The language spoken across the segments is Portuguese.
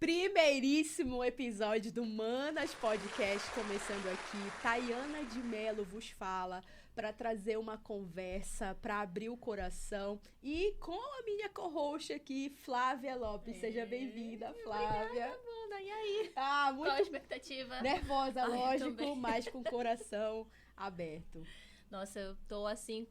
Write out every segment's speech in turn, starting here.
Primeiríssimo episódio do Manas Podcast começando aqui. Tayana de Mello vos fala para trazer uma conversa, para abrir o coração e com a minha co-host aqui, Flávia Lopes. Seja bem-vinda, Flávia. Obrigada, Amanda. E aí? Muito qual a expectativa? Nervosa, lógico, mas com o coração aberto. Nossa, eu tô assim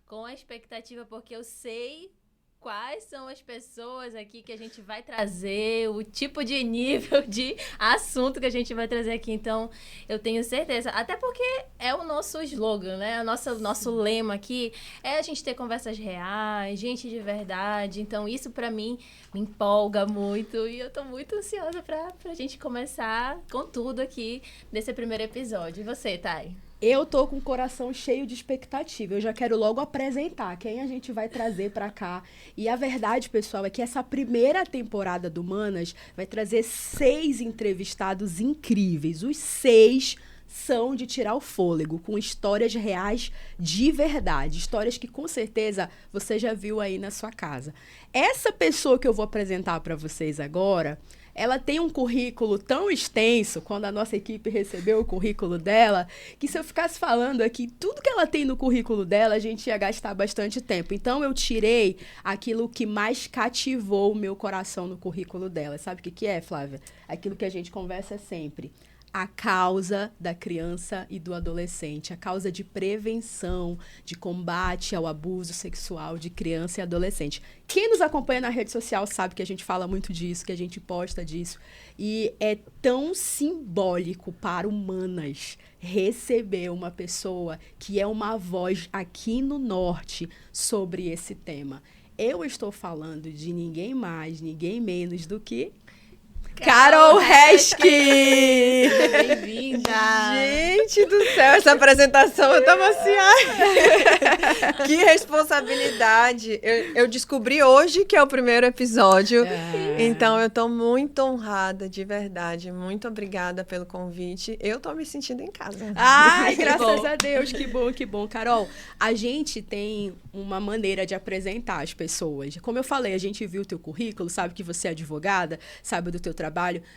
com a expectativa porque eu sei quais são as pessoas aqui que a gente vai trazer, o tipo de nível de assunto que a gente vai trazer aqui. Então, eu tenho certeza. Até porque é o nosso slogan, né? Nosso lema aqui é a gente ter conversas reais, gente de verdade. Então, isso pra mim me empolga muito. E eu tô muito ansiosa pra gente começar com tudo aqui nesse primeiro episódio. E você, Thay? Eu tô com o coração cheio de expectativa. Eu já quero logo apresentar quem a gente vai trazer pra cá. E a verdade, pessoal, é que essa primeira temporada do Manas vai trazer 6 entrevistados incríveis. Os 6 são de tirar o fôlego, com histórias reais de verdade. Histórias que, com certeza, você já viu aí na sua casa. Essa pessoa que eu vou apresentar pra vocês agora, ela tem um currículo tão extenso, quando a nossa equipe recebeu o currículo dela, que se eu ficasse falando aqui tudo que ela tem no currículo dela, a gente ia gastar bastante tempo. Então, eu tirei aquilo que mais cativou o meu coração no currículo dela. Sabe o que é, Flávia? Aquilo que a gente conversa sempre. A causa da criança e do adolescente, a causa de prevenção, de combate ao abuso sexual de criança e adolescente. Quem nos acompanha na rede social sabe que a gente fala muito disso, que a gente posta disso. E é tão simbólico para humanas receber uma pessoa que é uma voz aqui no Norte sobre esse tema. Eu estou falando de ninguém mais, ninguém menos do que Carol Reschke! Bem-vinda! Gente do céu, essa apresentação eu tava assim, ai. Que responsabilidade. Eu descobri hoje que é o primeiro episódio, então eu tô muito honrada, de verdade. Muito obrigada pelo convite. Eu tô me sentindo em casa. Ai, graças a Deus, que bom, que bom. Carol, a gente tem uma maneira de apresentar as pessoas. Como eu falei, a gente viu o teu currículo, sabe que você é advogada, sabe do teu trabalho,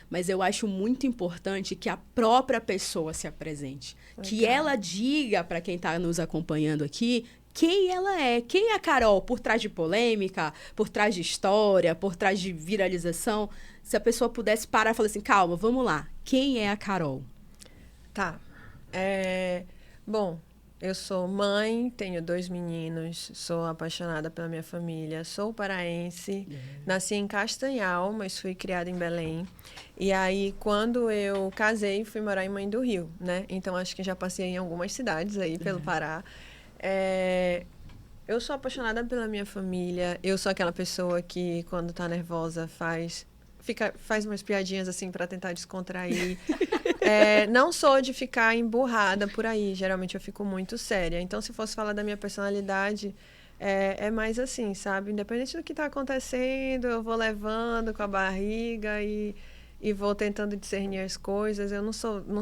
mas eu acho muito importante que a própria pessoa se apresente. Legal. Que ela diga para quem está nos acompanhando aqui quem ela é. Quem é a Carol? Por trás de polêmica, por trás de história, por trás de viralização. Se a pessoa pudesse parar e falar assim, calma, vamos lá. Quem é a Carol? Tá. Bom, eu sou mãe, tenho 2 meninos, sou apaixonada pela minha família, sou paraense, nasci em Castanhal, mas fui criada em Belém. E aí, quando eu casei, fui morar em Mãe do Rio, né? Então, acho que já passei em algumas cidades aí pelo Pará. Eu sou apaixonada pela minha família, eu sou aquela pessoa que, quando tá nervosa, faz umas piadinhas assim para tentar descontrair. Não sou de ficar emburrada por aí, geralmente eu fico muito séria. Então, se fosse falar da minha personalidade, é mais assim, sabe? Independente do que está acontecendo, eu vou levando com a barriga e vou tentando discernir as coisas. Eu não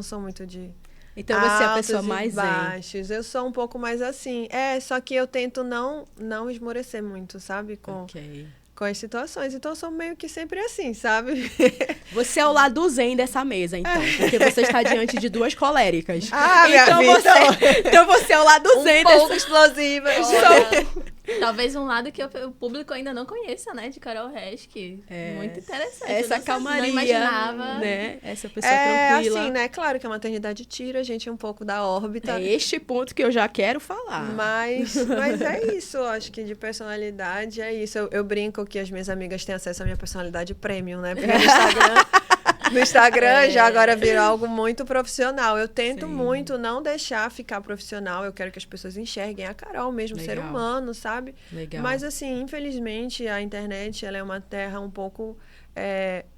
sou muito de então você é a pessoa mais baixos. Eu sou um pouco mais assim. Só que eu tento não esmorecer muito, sabe? Com as situações. Então, eu sou meio que sempre assim, sabe? Você é o lado zen dessa mesa, então. Porque você está diante de 2 coléricas. Então, então você é o lado zen dessa... Um pouco explosiva. Talvez um lado que o público ainda não conheça, né? De Carol Reschke. Muito interessante. Essa calmaria, não imaginava. Né? Essa pessoa tranquila. Assim, né? Claro que a maternidade tira a gente um pouco da órbita. É este ponto que eu já quero falar. Mas é isso. Acho que de personalidade é isso. Eu brinco que as minhas amigas têm acesso à minha personalidade premium, né? Porque no Instagram já agora virou algo muito profissional. Eu tento muito não deixar ficar profissional. Eu quero que as pessoas enxerguem a Carol mesmo, ser humano, sabe? Legal. Mas assim, infelizmente, a internet ela é uma terra um pouco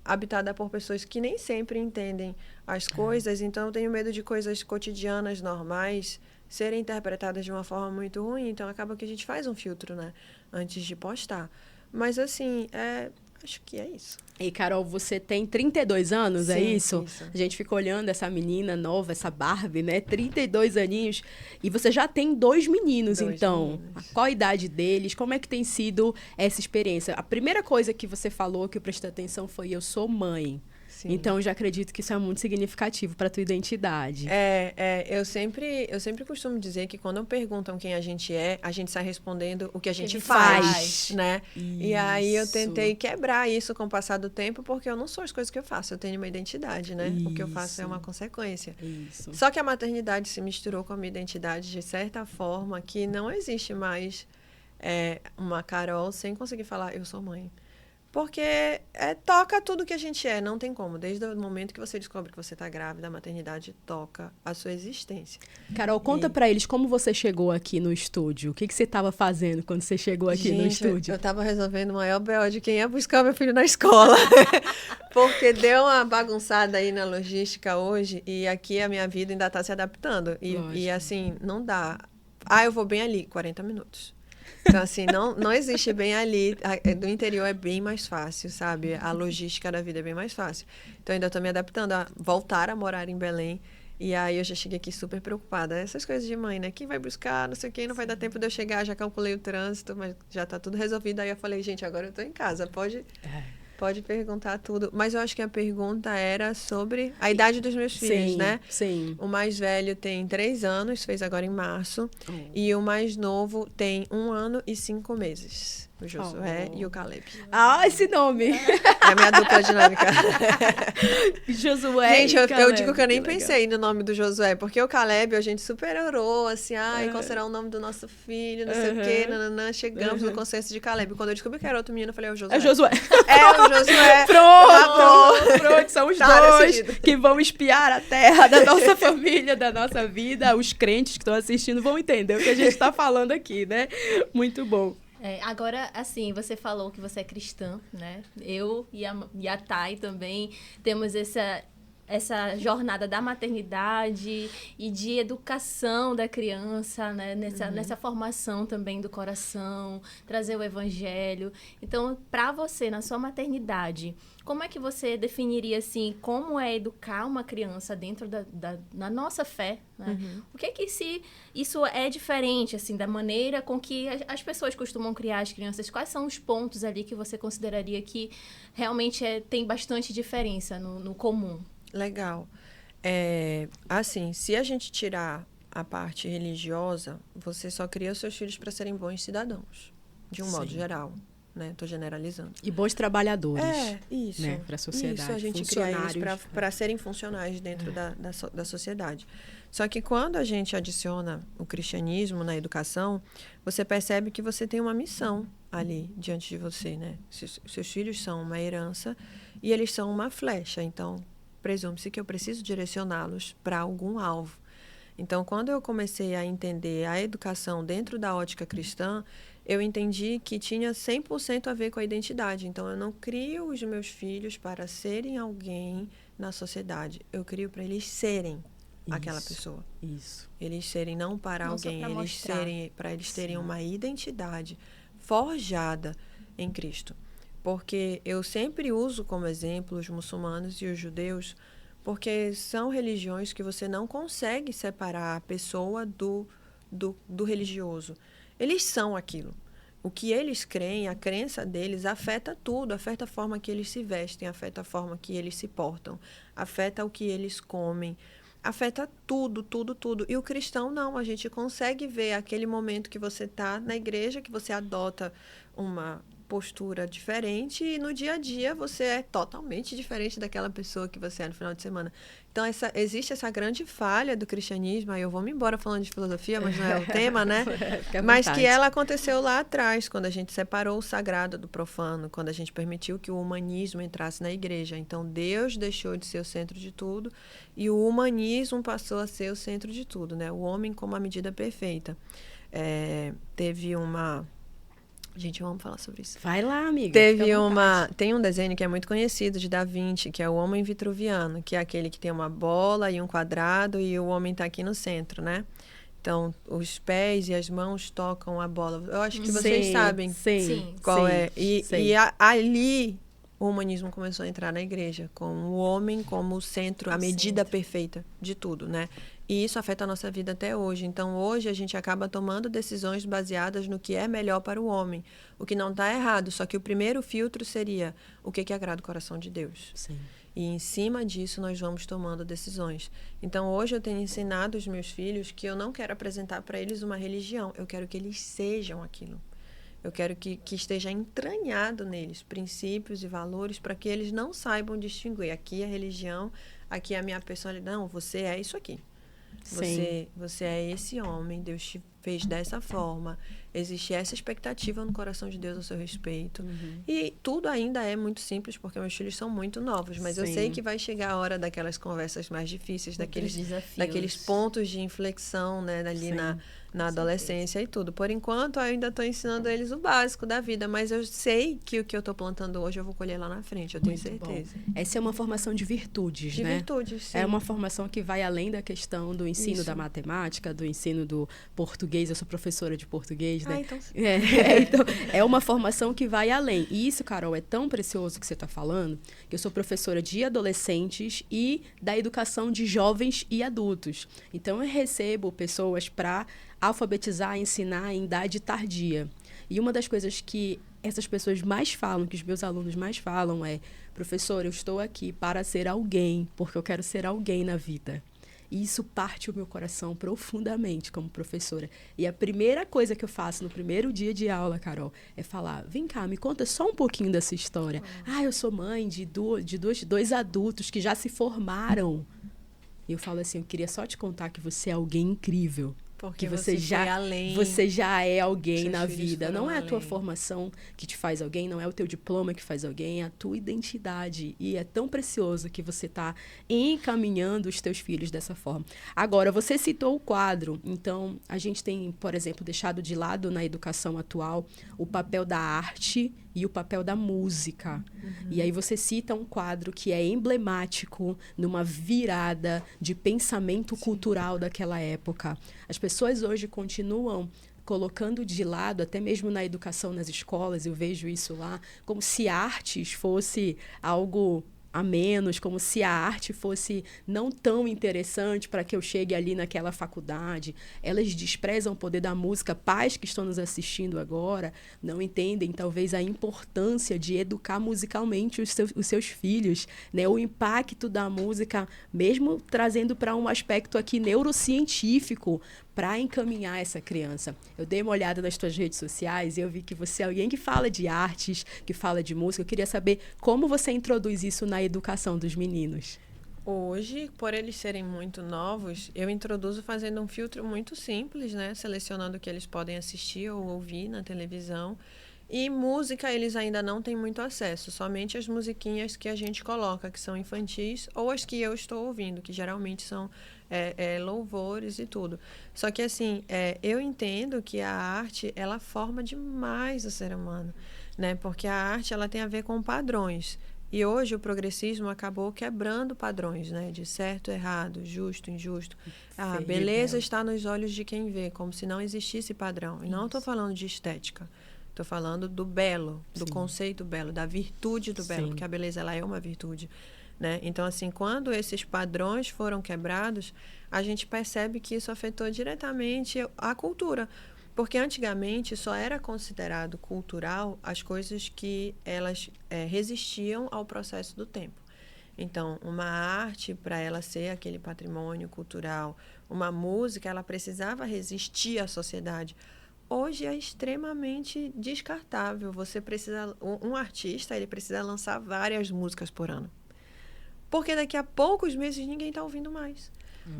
habitada por pessoas que nem sempre entendem as coisas. Então, eu tenho medo de coisas cotidianas, normais, serem interpretadas de uma forma muito ruim. Então, acaba que a gente faz um filtro, né? Antes de postar. Mas assim, acho que é isso. E, Carol, você tem 32 anos, Sim, é isso? isso. A gente fica olhando essa menina nova, essa Barbie, né? 32 aninhos. E você já tem 2 meninos, Dois então. meninos. Qual a idade deles? Como é que tem sido essa experiência? A primeira coisa que você falou, que eu prestei atenção, foi eu sou mãe. Sim. Então, eu já acredito que isso é muito significativo para tua identidade. Eu sempre costumo dizer que quando perguntam quem a gente sai respondendo o que a gente faz, né? E aí eu tentei quebrar isso com o passar do tempo, porque eu não sou as coisas que eu faço, eu tenho uma identidade, né? O que eu faço é uma consequência. Isso. Só que a maternidade se misturou com a minha identidade de certa forma que não existe mais uma Carol sem conseguir falar eu sou mãe. Porque toca tudo que a gente não tem como. Desde o momento que você descobre que você está grávida, a maternidade toca a sua existência. Carol, conta pra eles como você chegou aqui no estúdio. O que você estava fazendo quando você chegou aqui no estúdio? Eu estava resolvendo o maior BO de quem ia buscar meu filho na escola. Porque deu uma bagunçada aí na logística hoje e aqui a minha vida ainda está se adaptando. E assim, não dá. Eu vou bem ali, 40 minutos. Então, assim, não existe bem ali. Do interior é bem mais fácil, sabe? A logística da vida é bem mais fácil. Então, ainda estou me adaptando a voltar a morar em Belém. E aí, eu já cheguei aqui super preocupada. Essas coisas de mãe, né? Quem vai buscar, não sei quem, não vai dar tempo de eu chegar. Já calculei o trânsito, mas já está tudo resolvido. Aí, eu falei, gente, agora eu estou em casa. Pode perguntar tudo. Mas eu acho que a pergunta era sobre a idade dos meus filhos, né? Sim. O mais velho tem 3 anos, fez agora em março. E o mais novo tem 1 ano e 5 meses. O Josué e o Caleb. Esse nome! É a minha dupla dinâmica. Josué Gente, e Caleb. eu digo que eu nem pensei no nome do Josué, porque o Caleb a gente super orou, assim, qual será o nome do nosso filho, não sei o quê, nananã. Chegamos no consenso de Caleb. Quando eu descobri que era outro menino, eu falei, é o Josué. É o Josué. É o Josué. Pronto, são os dois que vão espiar a terra da nossa família, da nossa vida. Os crentes que estão assistindo vão entender o que a gente está falando aqui, né? Muito bom. Agora, assim, você falou que você é cristã, né? Eu e a Thay também temos essa jornada da maternidade e de educação da criança, né? Nessa formação também do coração, trazer o evangelho. Então, para você, na sua maternidade, como é que você definiria, assim, como é educar uma criança dentro da nossa fé, né? O que isso é diferente, assim, da maneira com que as pessoas costumam criar as crianças? Quais são os pontos ali que você consideraria que realmente tem bastante diferença no comum? Legal. Assim, se a gente tirar a parte religiosa, você só cria os seus filhos para serem bons cidadãos, de um modo geral, né? Tô generalizando. E bons trabalhadores. Isso. Né? Para a sociedade. Isso, a gente cria eles para serem funcionais dentro da sociedade. Só que quando a gente adiciona o cristianismo na educação, você percebe que você tem uma missão ali diante de você, né? Seus filhos são uma herança e eles são uma flecha, então presume-se que eu preciso direcioná-los para algum alvo. Então, quando eu comecei a entender a educação dentro da ótica cristã, eu entendi que tinha 100% a ver com a identidade. Então, eu não crio os meus filhos para serem alguém na sociedade. Eu crio para eles serem aquela pessoa. Isso. Eles serem não para não alguém, para eles terem uma identidade forjada em Cristo. Porque eu sempre uso como exemplo os muçulmanos e os judeus, porque são religiões que você não consegue separar a pessoa do religioso. Eles são aquilo. O que eles creem, a crença deles, afeta tudo. Afeta a forma que eles se vestem, afeta a forma que eles se portam, afeta o que eles comem, afeta tudo, tudo, tudo. E o cristão não, a gente consegue ver aquele momento que você está na igreja, que você adota uma postura diferente e no dia a dia você é totalmente diferente daquela pessoa que você é no final de semana. Então, existe essa grande falha do cristianismo, aí eu vou me embora falando de filosofia, mas não é o tema, né? Mas que ela aconteceu lá atrás, quando a gente separou o sagrado do profano, quando a gente permitiu que o humanismo entrasse na igreja. Então, Deus deixou de ser o centro de tudo e o humanismo passou a ser o centro de tudo, né? O homem como a medida perfeita. Teve uma... Gente, vamos falar sobre isso. Vai lá, amiga. Tem um desenho que é muito conhecido de Da Vinci, que é o Homem Vitruviano, que é aquele que tem uma bola e um quadrado e o homem está aqui no centro, né? Então, os pés e as mãos tocam a bola. Eu acho que vocês sabem Sim. qual é. E ali o humanismo começou a entrar na igreja, com o homem como o centro, a medida perfeita de tudo, né? E isso afeta a nossa vida até hoje. Então, hoje, a gente acaba tomando decisões baseadas no que é melhor para o homem, o que não está errado, só que o primeiro filtro seria o que agrada o coração de Deus. Sim. E em cima disso nós vamos tomando decisões. Então hoje eu tenho ensinado os meus filhos que eu não quero apresentar para eles uma religião, eu quero que eles sejam aquilo. Eu quero que esteja entranhado neles princípios e valores para que eles não saibam distinguir. Aqui é religião, aqui é a minha personalidade. Não, você é isso aqui. Você é esse homem, Deus te fez dessa forma. Existe essa expectativa no coração de Deus a seu respeito. E tudo ainda é muito simples, porque meus filhos são muito novos. Mas eu sei que vai chegar a hora daquelas conversas mais difíceis, daqueles pontos de inflexão, né, ali na adolescência e tudo. Por enquanto, eu ainda estou ensinando eles o básico da vida, mas eu sei que o que eu estou plantando hoje eu vou colher lá na frente, eu tenho certeza. Bom. Essa é uma formação de virtudes, né? De virtudes, sim. É uma formação que vai além da questão do ensino da matemática, do ensino do português. Eu sou professora de português, né? Então sim. Então, é uma formação que vai além. E isso, Carol, é tão precioso que você está falando, que eu sou professora de adolescentes e da educação de jovens e adultos. Então, eu recebo pessoas para alfabetizar, ensinar em idade tardia. E uma das coisas que essas pessoas mais falam, que os meus alunos mais falam é: professor, eu estou aqui para ser alguém, porque eu quero ser alguém na vida. E isso parte o meu coração profundamente como professora. E a primeira coisa que eu faço no primeiro dia de aula, Carol, é falar: vem cá, me conta só um pouquinho dessa história. Eu sou mãe de dois adultos que já se formaram. E eu falo assim: eu queria só te contar que você é alguém incrível. Porque que você já é alguém na vida. Não é a tua formação que te faz alguém, não é o teu diploma que faz alguém, é a tua identidade. E é tão precioso que você está encaminhando os teus filhos dessa forma. Agora, você citou o quadro. Então, a gente tem, por exemplo, deixado de lado na educação atual o papel da arte e o papel da música. E aí você cita um quadro que é emblemático numa virada de pensamento cultural daquela época. As pessoas hoje continuam colocando de lado, até mesmo na educação nas escolas, eu vejo isso lá, como se artes fosse algo a menos, como se a arte fosse não tão interessante para que eu chegue ali naquela faculdade. Elas desprezam o poder da música. Pais que estão nos assistindo agora não entendem, talvez, a importância de educar musicalmente os seus filhos, né? O impacto da música, mesmo trazendo para um aspecto aqui neurocientífico, para encaminhar essa criança. Eu dei uma olhada nas tuas redes sociais e eu vi que você é alguém que fala de artes, que fala de música. Eu queria saber como você introduz isso na educação dos meninos. Hoje, por eles serem muito novos, eu introduzo fazendo um filtro muito simples, né? Selecionando o que eles podem assistir ou ouvir na televisão. E música eles ainda não têm muito acesso, somente as musiquinhas que a gente coloca, que são infantis, ou as que eu estou ouvindo, que geralmente são louvores e tudo. Só que assim, eu entendo que a arte, ela forma demais o ser humano, né? Porque a arte, ela tem a ver com padrões. E hoje o progressismo acabou quebrando padrões, né? De certo, errado, justo, injusto. A beleza está nos olhos de quem vê, como se não existisse padrão. E não estou falando de estética. Estou falando do belo, do conceito belo, da virtude do belo, porque a beleza ela é uma virtude, né? Então, assim, quando esses padrões foram quebrados, a gente percebe que isso afetou diretamente a cultura. Porque antigamente só era considerado cultural as coisas que elas resistiam ao processo do tempo. Então, uma arte, para ela ser aquele patrimônio cultural, uma música, ela precisava resistir à sociedade. Hoje é extremamente descartável. Você precisa, um artista, ele precisa lançar várias músicas por ano. Porque daqui a poucos meses ninguém está ouvindo mais.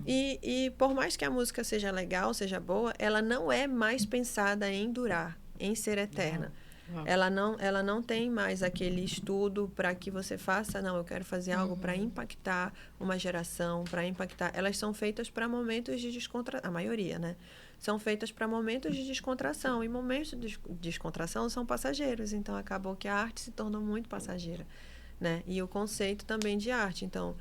E por mais que a música seja legal, seja boa, ela não é mais pensada em durar, em ser eterna. Ela não tem mais aquele estudo para que você faça, não, eu quero fazer algo para impactar uma geração, para impactar. Elas são feitas para momentos de descontração, a maioria, né? São feitas para momentos de descontração. E momentos de descontração são passageiros. Então, acabou que a arte se tornou muito passageira, né? E o conceito também de arte. Então,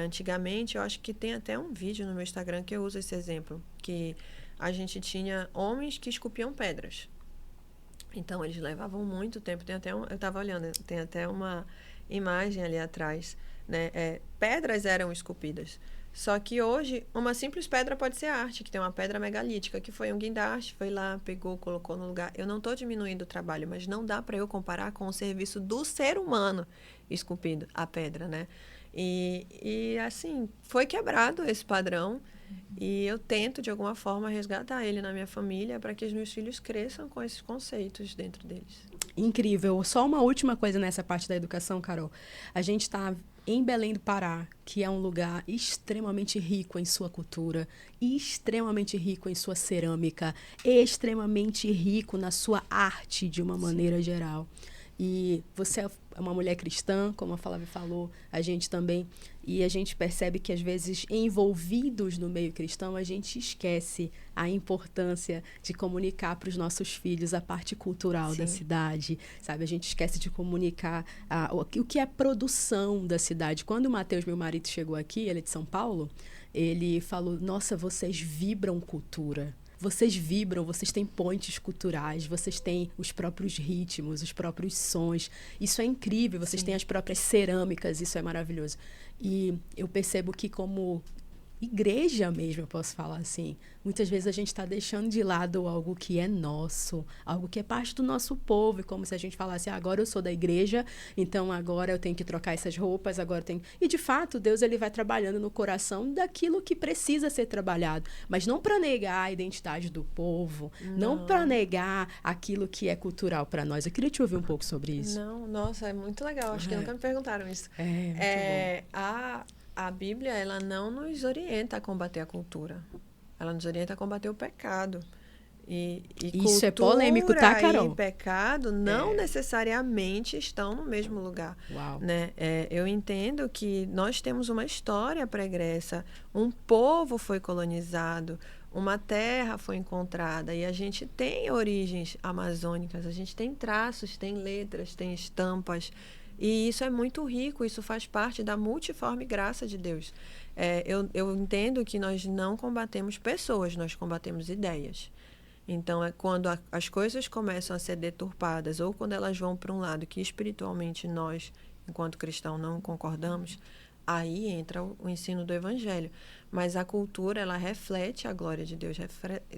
antigamente, eu acho que tem até um vídeo no meu Instagram que eu uso esse exemplo, que a gente tinha homens que esculpiam pedras. Então, eles levavam muito tempo. Eu estava olhando, tem até uma imagem ali atrás, né? Pedras eram esculpidas. Só que hoje, uma simples pedra pode ser arte, que tem uma pedra megalítica, que foi um guindaste, foi lá, pegou, colocou no lugar. Eu não estou diminuindo o trabalho, mas não dá para eu comparar com o serviço do ser humano esculpido, a pedra, né? E assim, foi quebrado esse padrão e eu tento, de alguma forma, resgatar ele na minha família para que os meus filhos cresçam com esses conceitos dentro deles. Incrível. Só uma última coisa nessa parte da educação, Carol. A gente está em Belém do Pará, que é um lugar extremamente rico em sua cultura, extremamente rico em sua cerâmica, extremamente rico na sua arte de uma maneira geral. E você é uma mulher cristã, como a Flávia falou, a gente também. E a gente percebe que, às vezes, envolvidos no meio cristão, a gente esquece a importância de comunicar para os nossos filhos a parte cultural da cidade, sabe? A gente esquece de comunicar o que é produção da cidade. Quando o Matheus, meu marido, chegou aqui, ele é de São Paulo, ele falou, nossa, vocês vibram cultura. Vocês vibram, vocês têm pontes culturais, vocês têm os próprios ritmos, os próprios sons. Isso é incrível, vocês têm as próprias cerâmicas, isso é maravilhoso. E eu percebo que, como igreja mesmo, eu posso falar assim, muitas vezes a gente está deixando de lado algo que é nosso, algo que é parte do nosso povo, e como se a gente falasse, agora eu sou da igreja, então agora eu tenho que trocar essas roupas, agora eu tenho... E, de fato, Deus ele vai trabalhando no coração daquilo que precisa ser trabalhado, mas não para negar a identidade do povo, não para negar aquilo que é cultural para nós. Eu queria te ouvir um pouco sobre isso. Não, nossa, é muito legal, acho que nunca me perguntaram isso. Muito bom. A Bíblia, ela não nos orienta a combater a cultura. Ela nos orienta a combater o pecado. E isso é polêmico, tá, Carol? E pecado não necessariamente estão no mesmo lugar. Uau. Né? Eu entendo que nós temos uma história pregressa. Um povo foi colonizado, uma terra foi encontrada. E a gente tem origens amazônicas, a gente tem traços, tem letras, tem estampas. E isso é muito rico, isso faz parte da multiforme graça de Deus. Eu entendo que nós não combatemos pessoas, nós combatemos ideias. Então, é quando as coisas começam a ser deturpadas ou quando elas vão para um lado que espiritualmente nós, enquanto cristãos, não concordamos, aí entra o ensino do evangelho. Mas a cultura, ela reflete a glória de Deus.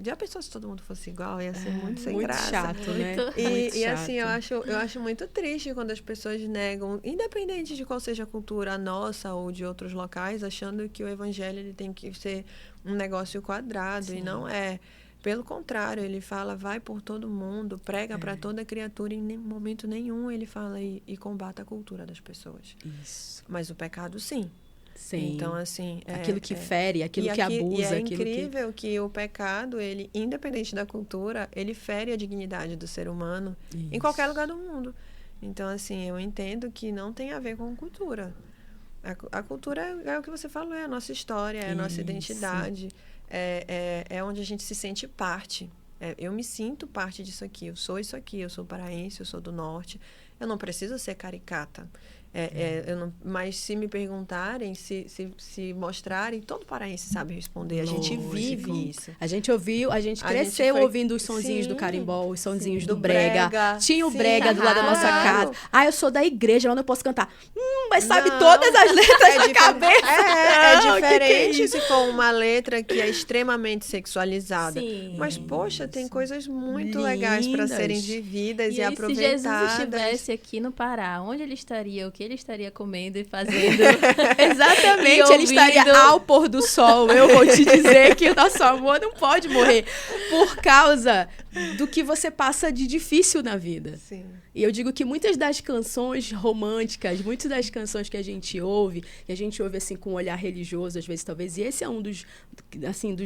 Já pensou se todo mundo fosse igual? Ia ser muito sem graça. Chato, né? E assim, eu acho muito triste quando as pessoas negam, independente de qual seja a cultura, a nossa ou de outros locais, achando que o evangelho ele tem que ser um negócio quadrado. Sim. E não é. Pelo contrário, ele fala, vai por todo mundo, prega para toda criatura, e em momento nenhum ele fala e combata a cultura das pessoas. Isso. Mas o pecado, sim. Sim. Então, assim... aquilo que fere, aquilo que abusa. E é incrível que o pecado, ele, independente da cultura, ele fere a dignidade do ser humano em qualquer lugar do mundo. Então, assim, eu entendo que não tem a ver com cultura. A cultura é o que você falou, é a nossa história, é a nossa identidade. É onde a gente se sente parte. Eu me sinto parte disso aqui. Eu sou isso aqui. Eu sou paraense, eu sou do norte. Eu não preciso ser caricata. Mas se me perguntarem, se mostrarem, todo paraense sabe responder. Lógico. A gente vive isso. A gente cresceu ouvindo os sonzinhos do carimbó, os sonzinhos do brega. Tinha o brega do lado da nossa casa. Eu sou da igreja, lá não posso cantar. Mas sabe todas as letras na cabeça. É diferente se for uma letra que é extremamente sexualizada. Sim. Mas, poxa, tem coisas muito legais para serem vividas e aproveitadas. Se Jesus estivesse aqui no Pará, onde ele estaria? O que ele estaria comendo e fazendo? Exatamente, ele estaria ao pôr do sol. Eu vou te dizer que o nosso amor não pode morrer por causa do que você passa de difícil na vida. Sim. E eu digo que muitas das canções românticas, muitas das canções que a gente ouve assim com um olhar religioso, às vezes, talvez, e esse é um dos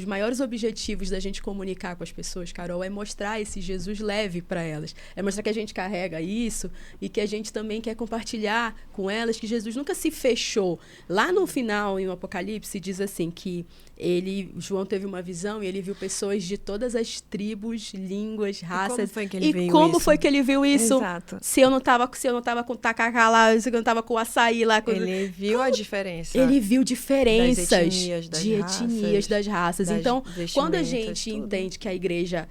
maiores objetivos da gente comunicar com as pessoas, Carol, é mostrar esse Jesus leve para elas. É mostrar que a gente carrega isso e que a gente também quer compartilhar com elas que Jesus nunca se fechou. Lá no final, em Apocalipse, diz assim que João teve uma visão e ele viu pessoas de todas as tribos, línguas, raças. Como foi que ele viu isso? Exato. Se eu não tava com tacacá lá, se eu não tava com açaí lá. Ele viu a diferença. Ele viu diferenças das etnias, das raças. Então, quando a gente entende que a igreja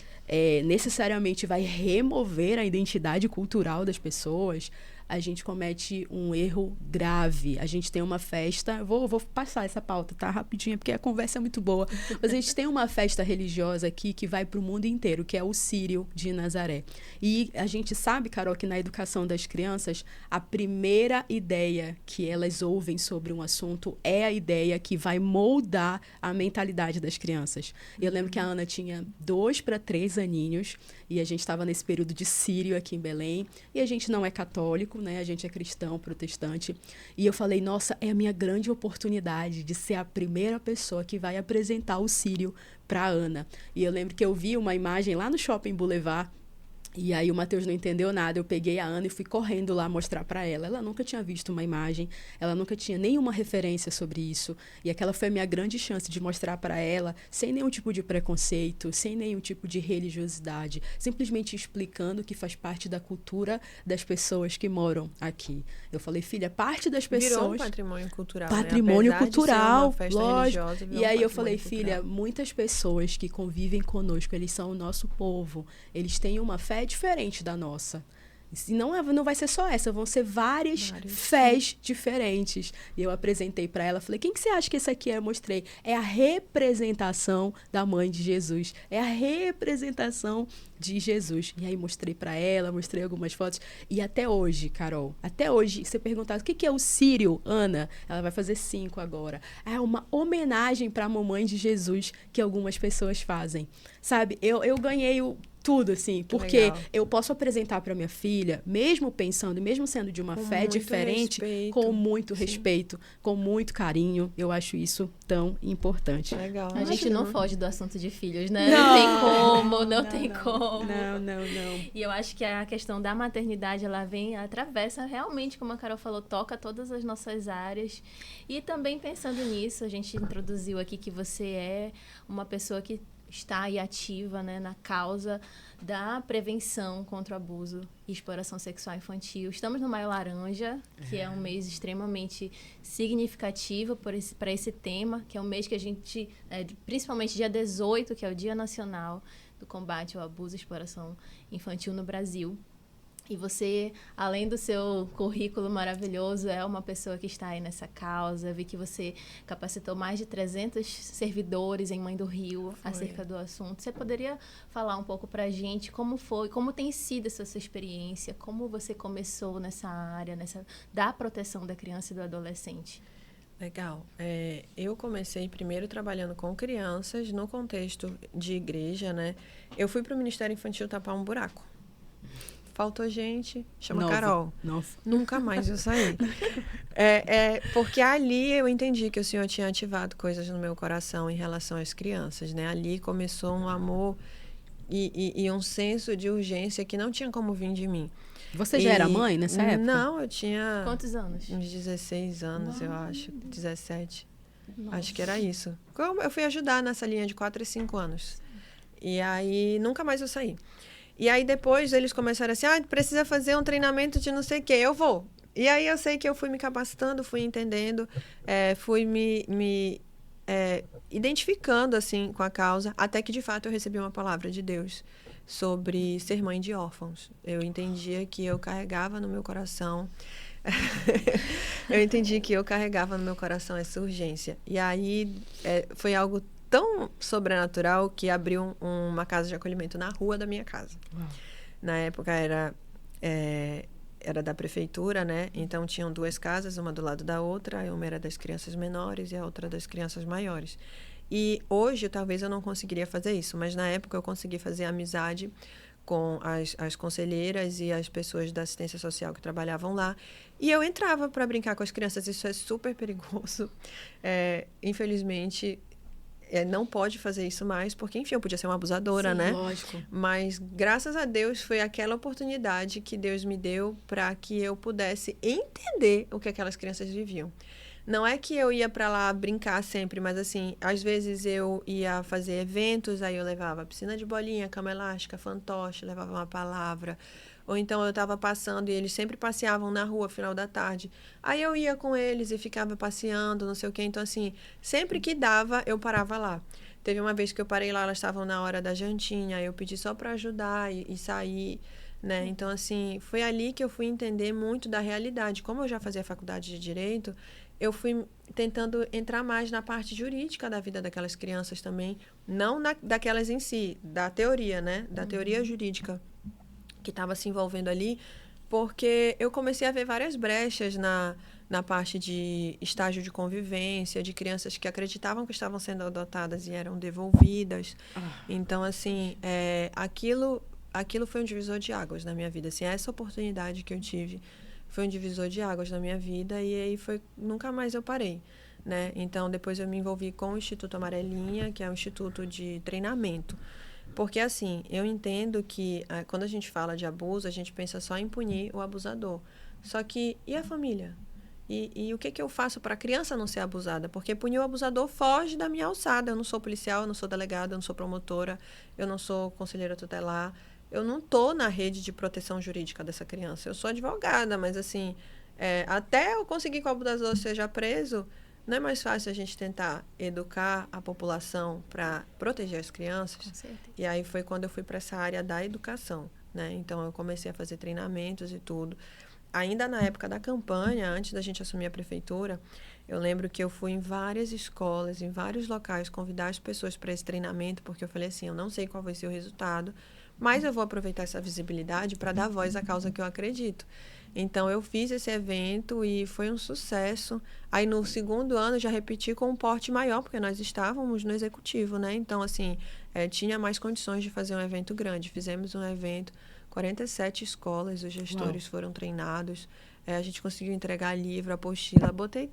necessariamente vai remover a identidade cultural das pessoas, a gente comete um erro grave. A gente tem uma festa... Vou passar essa pauta, tá? Rapidinho, porque a conversa é muito boa. Mas a gente tem uma festa religiosa aqui que vai para o mundo inteiro, que é o Círio de Nazaré. E a gente sabe, Carol, que na educação das crianças, a primeira ideia que elas ouvem sobre um assunto é a ideia que vai moldar a mentalidade das crianças. Eu lembro que a Ana tinha 2 para 3 aninhos, e a gente estava nesse período de Círio aqui em Belém, e a gente não é católico, né? A gente é cristão, protestante. E eu falei, nossa, é a minha grande oportunidade de ser a primeira pessoa que vai apresentar o Círio para a Ana. E eu lembro que eu vi uma imagem lá no Shopping Boulevard, e aí o Matheus não entendeu nada, eu peguei a Ana e fui correndo lá mostrar para ela. Ela nunca tinha visto uma imagem, ela nunca tinha nenhuma referência sobre isso. E aquela foi a minha grande chance de mostrar para ela, sem nenhum tipo de preconceito, sem nenhum tipo de religiosidade, simplesmente explicando que faz parte da cultura das pessoas que moram aqui. Eu falei, filha, parte das pessoas... Virou um patrimônio cultural, patrimônio né? cultural, De ser uma festa lógico. E aí eu falei, cultural. filha, muitas pessoas que convivem conosco, eles são o nosso povo, eles têm uma fé diferente da nossa. E não vai ser só essa, vão ser várias fés diferentes. E eu apresentei para ela, falei, quem que você acha que esse aqui é? Eu mostrei. É a representação da mãe de Jesus. É a representação de Jesus. E aí mostrei para ela, mostrei algumas fotos. E até hoje, Carol, até hoje, você perguntar o que é o Círio, Ana? Ela vai fazer 5 agora. É uma homenagem para a mamãe de Jesus que algumas pessoas fazem. Sabe, eu ganhei tudo, assim, porque legal. Eu posso apresentar para minha filha, mesmo pensando, mesmo sendo de uma fé diferente, com muito respeito, com muito carinho. Eu acho isso tão importante. Legal. A gente não foge do assunto de filhos, né? Não, Não tem como. Não. E eu acho que a questão da maternidade, ela atravessa realmente, como a Carol falou, toca todas as nossas áreas. E também pensando nisso, a gente introduziu aqui que você é uma pessoa que está aí ativa, né, na causa da prevenção contra o abuso e exploração sexual infantil. Estamos no Maio Laranja, que é um mês extremamente significativo para esse tema, que é um mês que a gente, principalmente dia 18, que é o Dia Nacional do Combate ao Abuso e Exploração Infantil no Brasil. E você, além do seu currículo maravilhoso, é uma pessoa que está aí nessa causa. Vi que você capacitou mais de 300 servidores em Mãe do Rio acerca do assunto. Você poderia falar um pouco para a gente como foi, como tem sido essa sua experiência, como você começou nessa área, da proteção da criança e do adolescente? Legal. Eu comecei primeiro trabalhando com crianças no contexto de igreja, né? Eu fui para o Ministério Infantil tapar um buraco. Faltou gente, chama Carol. Nunca mais eu saí. Porque ali eu entendi que o Senhor tinha ativado coisas no meu coração em relação às crianças, né? Ali começou um amor e um senso de urgência que não tinha como vir de mim. Você já era mãe nessa época? Não, eu tinha... Quantos anos? Uns 16 anos, eu acho. 17. Nossa. Acho que era isso. Eu fui ajudar nessa linha de 4 e 5 anos. E aí, nunca mais eu saí. E aí, depois, eles começaram assim, precisa fazer um treinamento de não sei o quê. Eu vou. E aí, eu sei que eu fui me capacitando, fui entendendo, fui me identificando, assim, com a causa, até que, de fato, eu recebi uma palavra de Deus sobre ser mãe de órfãos. Eu entendia que eu carregava no meu coração... essa urgência. E aí, foi algo tão sobrenatural que abriu uma casa de acolhimento na rua da minha casa. Uau. Na época era da prefeitura, né? Então tinham 2 casas, uma do lado da outra, uma era das crianças menores e a outra das crianças maiores. E hoje talvez eu não conseguiria fazer isso, mas na época eu consegui fazer amizade com as conselheiras e as pessoas da assistência social que trabalhavam lá. E eu entrava para brincar com as crianças. Isso é super perigoso. Infelizmente, não pode fazer isso mais, porque, enfim, eu podia ser uma abusadora, Sim, né? Lógico. Mas, graças a Deus, foi aquela oportunidade que Deus me deu para que eu pudesse entender o que aquelas crianças viviam. Não é que eu ia para lá brincar sempre, mas, assim, às vezes eu ia fazer eventos, aí eu levava piscina de bolinha, cama elástica, fantoche, levava uma palavra. Ou então eu estava passando e eles sempre passeavam na rua, final da tarde. Aí eu ia com eles e ficava passeando, não sei o quê. Então, assim, sempre que dava, eu parava lá. Teve uma vez que eu parei lá, elas estavam na hora da jantinha, aí eu pedi só para ajudar e sair, né? Então, assim, foi ali que eu fui entender muito da realidade. Como eu já fazia faculdade de Direito, eu fui tentando entrar mais na parte jurídica da vida daquelas crianças também, não daquelas em si, da teoria, né? Da teoria jurídica que estava se envolvendo ali, porque eu comecei a ver várias brechas na parte de estágio de convivência, de crianças que acreditavam que estavam sendo adotadas e eram devolvidas. Então, assim, aquilo foi um divisor de águas na minha vida. Assim, essa oportunidade que eu tive foi um divisor de águas na minha vida e aí nunca mais eu parei, né? Então, depois eu me envolvi com o Instituto Amarelinha, que é um instituto de treinamento. Porque, assim, eu entendo que quando a gente fala de abuso, a gente pensa só em punir o abusador. Só que, e a família? E o que eu faço para a criança não ser abusada? Porque punir o abusador foge da minha alçada. Eu não sou policial, eu não sou delegada, eu não sou promotora, eu não sou conselheira tutelar. Eu não estou na rede de proteção jurídica dessa criança. Eu sou advogada, mas, assim, até eu conseguir que o abusador seja preso, não é mais fácil a gente tentar educar a população para proteger as crianças? Com certeza. E aí foi quando eu fui para essa área da educação, né? Então, eu comecei a fazer treinamentos e tudo. Ainda na época da campanha, antes da gente assumir a prefeitura, eu lembro que eu fui em várias escolas, em vários locais, convidar as pessoas para esse treinamento, porque eu falei assim, eu não sei qual vai ser o resultado, mas eu vou aproveitar essa visibilidade para dar voz à causa que eu acredito. Então, eu fiz esse evento e foi um sucesso. Aí, no segundo ano, já repeti com um porte maior, porque nós estávamos no executivo, né? Então, assim, tinha mais condições de fazer um evento grande. Fizemos um evento, 47 escolas, os gestores foram treinados. A gente conseguiu entregar livro, apostila. Botei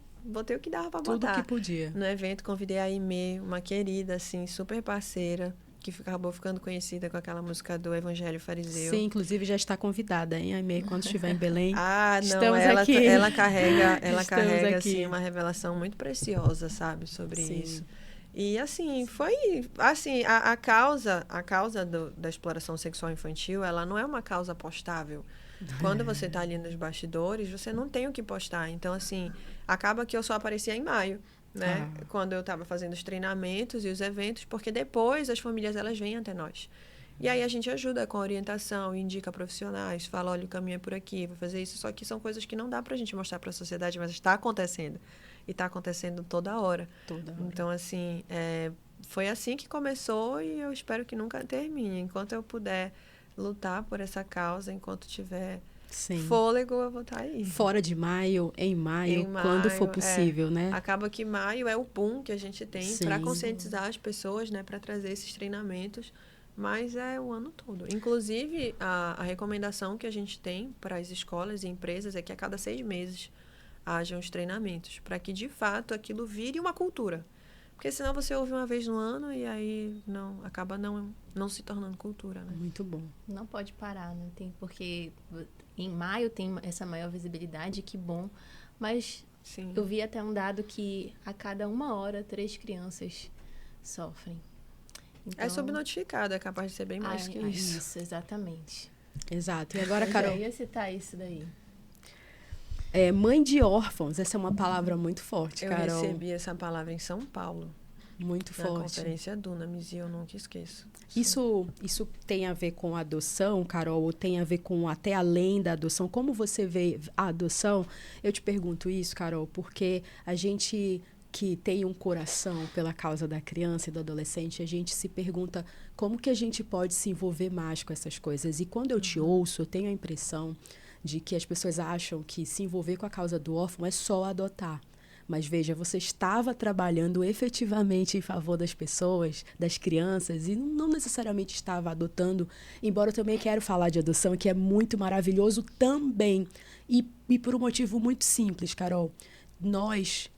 o que dava para botar. Tudo que podia. No evento, convidei a Aimee, uma querida, assim, super parceira, que acabou ficando conhecida com aquela música do Evangelho Fariseu. Sim, inclusive já está convidada, hein, Aimee, quando estiver em Belém. Não, estamos ela aqui. ela carrega aqui. assim, uma revelação muito preciosa, sabe, sobre Sim. isso. E, assim, foi... Assim, a causa da exploração sexual infantil, ela não é uma causa postável. Quando você está ali nos bastidores, você não tem o que postar. Então, assim, acaba que eu só aparecia em maio, né? Quando eu estava fazendo os treinamentos e os eventos, porque depois as famílias, elas vêm até nós. E aí a gente ajuda com a orientação, indica profissionais, fala, olha, o caminho é por aqui, vou fazer isso. Só que são coisas que não dá pra gente mostrar para a sociedade, mas está acontecendo. E está acontecendo toda hora. Então, assim, foi assim que começou e eu espero que nunca termine. Enquanto eu puder lutar por essa causa, enquanto tiver fôlego, eu vou estar aí. Fora de maio, em maio, quando for possível, né? Acaba que maio é o boom que a gente tem para conscientizar as pessoas, né? Para trazer esses treinamentos. Mas é o ano todo. Inclusive, a recomendação que a gente tem para as escolas e empresas é que a cada 6 meses hajam os treinamentos, para que, de fato, aquilo vire uma cultura. Porque senão você ouve uma vez no ano e aí acaba não se tornando cultura, né? Muito bom. Não pode parar, né? Porque em maio tem essa maior visibilidade, que bom. Mas Sim. Eu vi até um dado que a cada 1 hora, 3 crianças sofrem. Então, é subnotificado, é capaz de ser bem mais que isso. Isso, exatamente. Exato. E agora, Carol? Eu ia citar isso daí. Mãe de órfãos, essa é uma palavra muito forte, Carol. Eu recebi essa palavra em São Paulo. Muito na forte. Conferência Dunamis, e eu nunca esqueço. Isso tem a ver com a adoção, Carol, ou tem a ver com até além da adoção? Como você vê a adoção? Eu te pergunto isso, Carol, porque a gente que tem um coração pela causa da criança e do adolescente, a gente se pergunta como que a gente pode se envolver mais com essas coisas. E quando eu te ouço, eu tenho a impressão de que as pessoas acham que se envolver com a causa do órfão é só adotar. Mas veja, você estava trabalhando efetivamente em favor das pessoas, das crianças, e não necessariamente estava adotando, embora eu também quero falar de adoção, que é muito maravilhoso também. E por um motivo muito simples, Carol. Nós,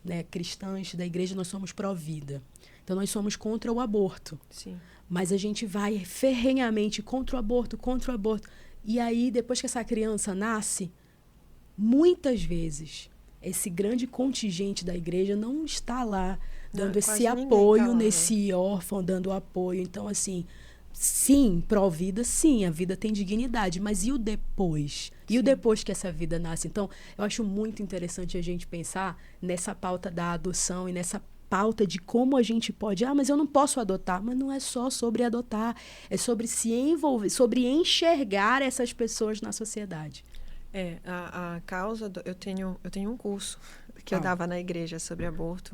né, cristãs da igreja, nós somos pró-vida. Então, nós somos contra o aborto. Sim. Mas a gente vai ferrenhamente contra o aborto. E aí, depois que essa criança nasce, muitas vezes, esse grande contingente da igreja não está lá dando esse apoio tá lá, nesse órfão, dando apoio. Então, assim, sim, pró-vida, sim, a vida tem dignidade, mas e o depois? E o depois que essa vida nasce? Então, eu acho muito interessante a gente pensar nessa pauta da adoção e nessa pauta de como a gente pode... mas eu não posso adotar. Mas não é só sobre adotar. É sobre se envolver, sobre enxergar essas pessoas na sociedade. A causa... eu tenho um curso que eu dava na igreja sobre aborto.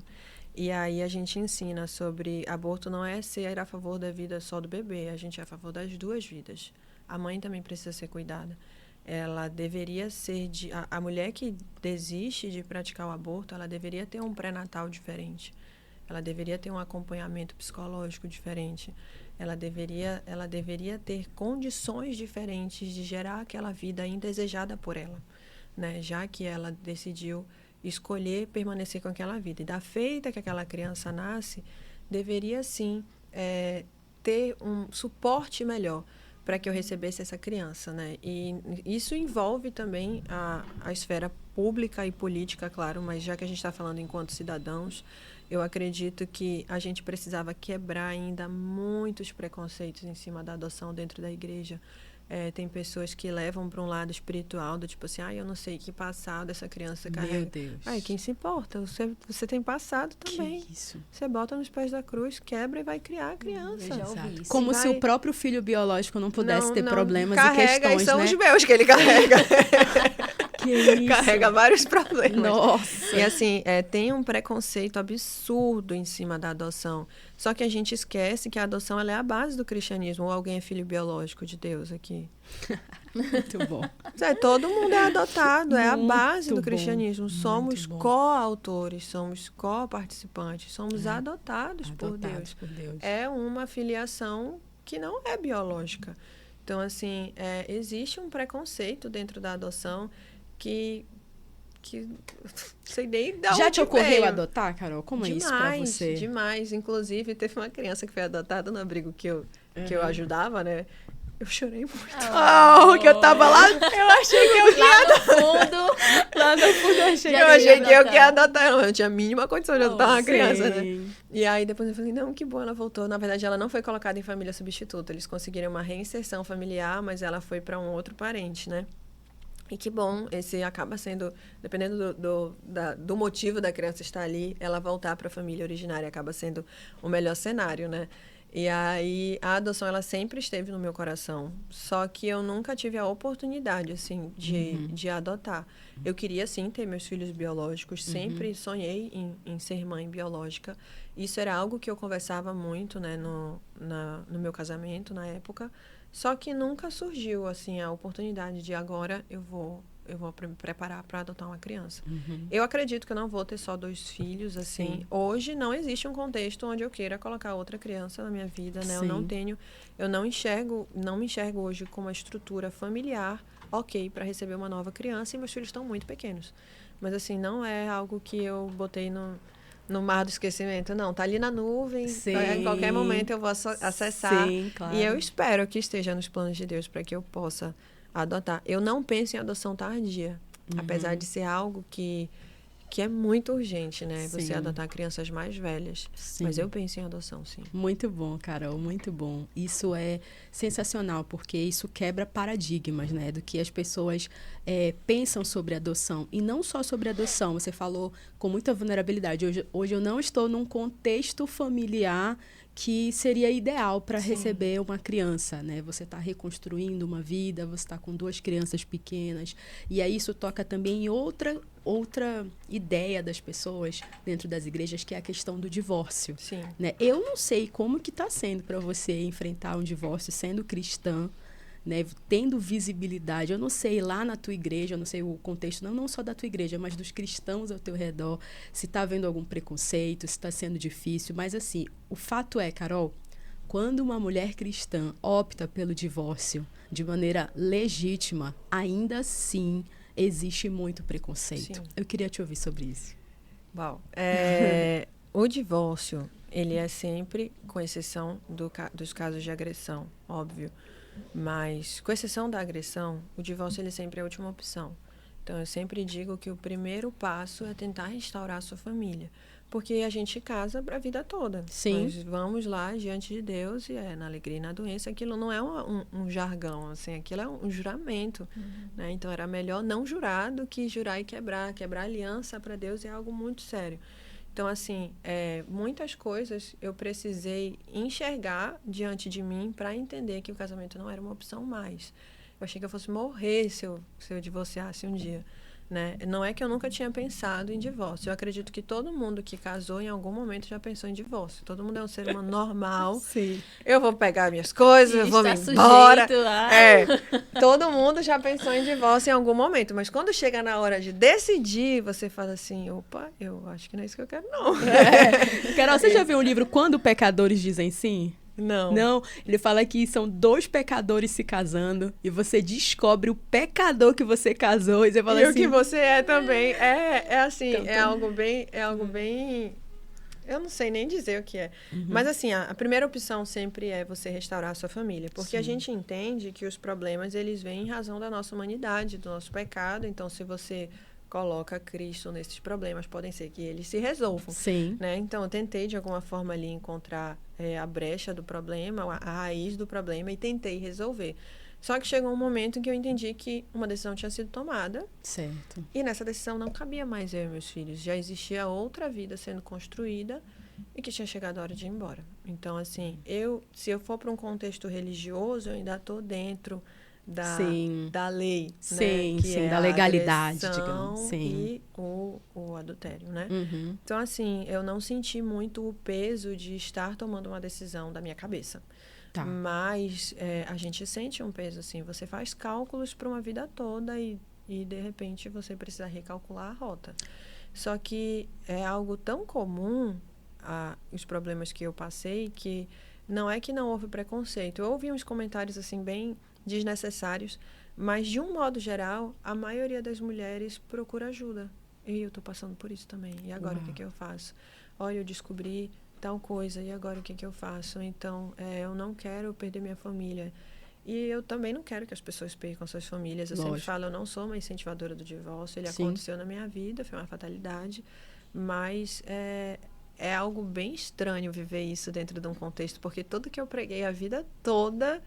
E aí a gente ensina sobre aborto não é ser a favor da vida só do bebê. A gente é a favor das duas vidas. A mãe também precisa ser cuidada. Ela deveria ser... a mulher que desiste de praticar o aborto, ela deveria ter um pré-natal diferente. Ela deveria ter um acompanhamento psicológico diferente. Ela deveria ter condições diferentes de gerar aquela vida indesejada por ela, né? Já que ela decidiu escolher permanecer com aquela vida. E da feita que aquela criança nasce, deveria sim ter um suporte melhor para que eu recebesse essa criança, né? E isso envolve também a esfera pública e política, claro, mas já que a gente está falando enquanto cidadãos, eu acredito que a gente precisava quebrar ainda muitos preconceitos em cima da adoção dentro da igreja. Tem pessoas que levam para um lado espiritual, do tipo assim, eu não sei que passado essa criança carrega. Meu Deus. Quem se importa? Você tem passado também. Que isso? Você bota nos pés da cruz, quebra e vai criar a criança. Eu já ouvi isso. Como se o próprio filho biológico não pudesse ter problemas carrega, e questões, e são né? os meus que ele carrega. Que isso? Carrega vários problemas. Nossa. E assim, tem um preconceito absurdo em cima da adoção. Só que a gente esquece que a adoção ela é a base do cristianismo. Ou alguém é filho biológico de Deus aqui? Muito bom. Todo mundo é adotado, é a base do bom, cristianismo. Somos bom. co-autores, somos co-participantes, somos adotados por Deus. É uma filiação que não é biológica. Então, assim, existe um preconceito dentro da adoção que sei nem da onde Já te ocorreu veio. adotar, Carol? Como é isso pra você? Demais. Inclusive, teve uma criança que foi adotada no abrigo que eu ajudava, né? Eu chorei muito. Que eu tava lá, eu achei que eu ia Lá no fundo. lá no fundo, eu achei Eu achei que eu ia adotar ela. Eu não tinha a mínima condição de adotar uma criança, né? Sim. E aí depois eu falei, não, que bom, ela voltou. Na verdade, ela não foi colocada em família substituta. Eles conseguiram uma reinserção familiar, mas ela foi para um outro parente, né? E que bom, esse acaba sendo, dependendo do motivo da criança estar ali, ela voltar para a família originária acaba sendo o melhor cenário, né? E aí, a adoção, ela sempre esteve no meu coração. Só que eu nunca tive a oportunidade, assim, de adotar. Eu queria, sim, ter meus filhos biológicos. Sempre sonhei em ser mãe biológica. Isso era algo que eu conversava muito, né, no meu casamento, na época. Só que nunca surgiu, assim, a oportunidade de agora eu vou me preparar para adotar uma criança. Eu acredito que eu não vou ter só 2 filhos, assim. Sim. Hoje não existe um contexto onde eu queira colocar outra criança na minha vida, né? Sim. Eu não me enxergo hoje com uma estrutura familiar, ok, para receber uma nova criança, e meus filhos estão muito pequenos. Mas, assim, não é algo que eu botei no mar do esquecimento, não. Tá ali na nuvem, em qualquer momento eu vou acessar. Sim, claro. E eu espero que esteja nos planos de Deus para que eu possa adotar. Eu não penso em adoção tardia, apesar de ser algo que é muito urgente, né? Sim. Você adotar crianças mais velhas. Sim. Mas eu penso em adoção, sim. Muito bom, Carol, muito bom. Isso é sensacional, porque isso quebra paradigmas, né? Do que as pessoas pensam sobre adoção. E não só sobre adoção, você falou com muita vulnerabilidade. Hoje eu não estou num contexto familiar que seria ideal para receber uma criança, né? Você está reconstruindo uma vida, você está com 2 crianças pequenas. E aí isso toca também em outra ideia das pessoas dentro das igrejas, que é a questão do divórcio. Sim. Né? Eu não sei como que está sendo para você enfrentar um divórcio sendo cristã, né, tendo visibilidade. Eu não sei lá na tua igreja, eu não sei o contexto, não só da tua igreja, mas dos cristãos ao teu redor, se está havendo algum preconceito, se está sendo difícil. Mas, assim, o fato é, Carol, quando uma mulher cristã opta pelo divórcio de maneira legítima, ainda assim existe muito preconceito. Sim. Eu queria te ouvir sobre isso. Uau. O divórcio, ele é sempre, com exceção dos casos de agressão, óbvio. Mas, com exceção da agressão, o divórcio ele sempre é a última opção. Então, eu sempre digo que o primeiro passo é tentar restaurar a sua família. Porque a gente casa para a vida toda. Sim. Nós vamos lá diante de Deus e na alegria e na doença. Aquilo não é um jargão, assim, aquilo é um juramento. Né? Então, era melhor não jurar do que jurar e quebrar. Quebrar aliança para Deus é algo muito sério. Então, assim, muitas coisas eu precisei enxergar diante de mim para entender que o casamento não era uma opção mais. Eu achei que eu fosse morrer se eu divorciasse um dia, né? Não é que eu nunca tinha pensado em divórcio. Eu acredito que todo mundo que casou em algum momento já pensou em divórcio. Todo mundo é um ser humano normal. Sim. Eu vou pegar minhas coisas, eu vou me embora. Todo mundo já pensou em divórcio em algum momento. Mas quando chega na hora de decidir, você fala assim, opa, eu acho que não é isso que eu quero, não. Carol, você já viu o livro Quando Pecadores Dizem Sim? Não. Não, ele fala que são 2 pecadores se casando e você descobre o pecador que você casou e você fala assim... o que você é também. É assim, Então, é algo bem... Eu não sei nem dizer o que é. Mas assim, a primeira opção sempre é você restaurar a sua família. Porque a gente entende que os problemas, eles vêm em razão da nossa humanidade, do nosso pecado. Então, se você coloca Cristo nesses problemas, podem ser que eles se resolvam. Sim. Né? Então, eu tentei, de alguma forma, ali encontrar a brecha do problema, a raiz do problema, e tentei resolver. Só que chegou um momento em que eu entendi que uma decisão tinha sido tomada. Certo. E nessa decisão não cabia mais eu e meus filhos. Já existia outra vida sendo construída e que tinha chegado a hora de ir embora. Então, assim, se eu for para um contexto religioso, eu ainda estou dentro da lei, sim, né? Que sim, é da legalidade, a digamos. Sim. E o adultério, né? Uhum. Então, assim, eu não senti muito o peso de estar tomando uma decisão da minha cabeça. Tá. Mas a gente sente um peso, assim. Você faz cálculos para uma vida toda e, de repente, você precisa recalcular a rota. Só que é algo tão comum, os problemas que eu passei, que não é que não houve preconceito. Eu ouvi uns comentários, assim, bem desnecessários, mas, de um modo geral, a maioria das mulheres procura ajuda. E eu estou passando por isso também. E agora, o que eu faço? Olha, eu descobri tal coisa, e agora o que eu faço? Então, eu não quero perder minha família. E eu também não quero que as pessoas percam suas famílias. Eu sempre falo, eu não sou uma incentivadora do divórcio. Ele aconteceu na minha vida, foi uma fatalidade. Mas é algo bem estranho viver isso dentro de um contexto, porque tudo que eu preguei a vida toda,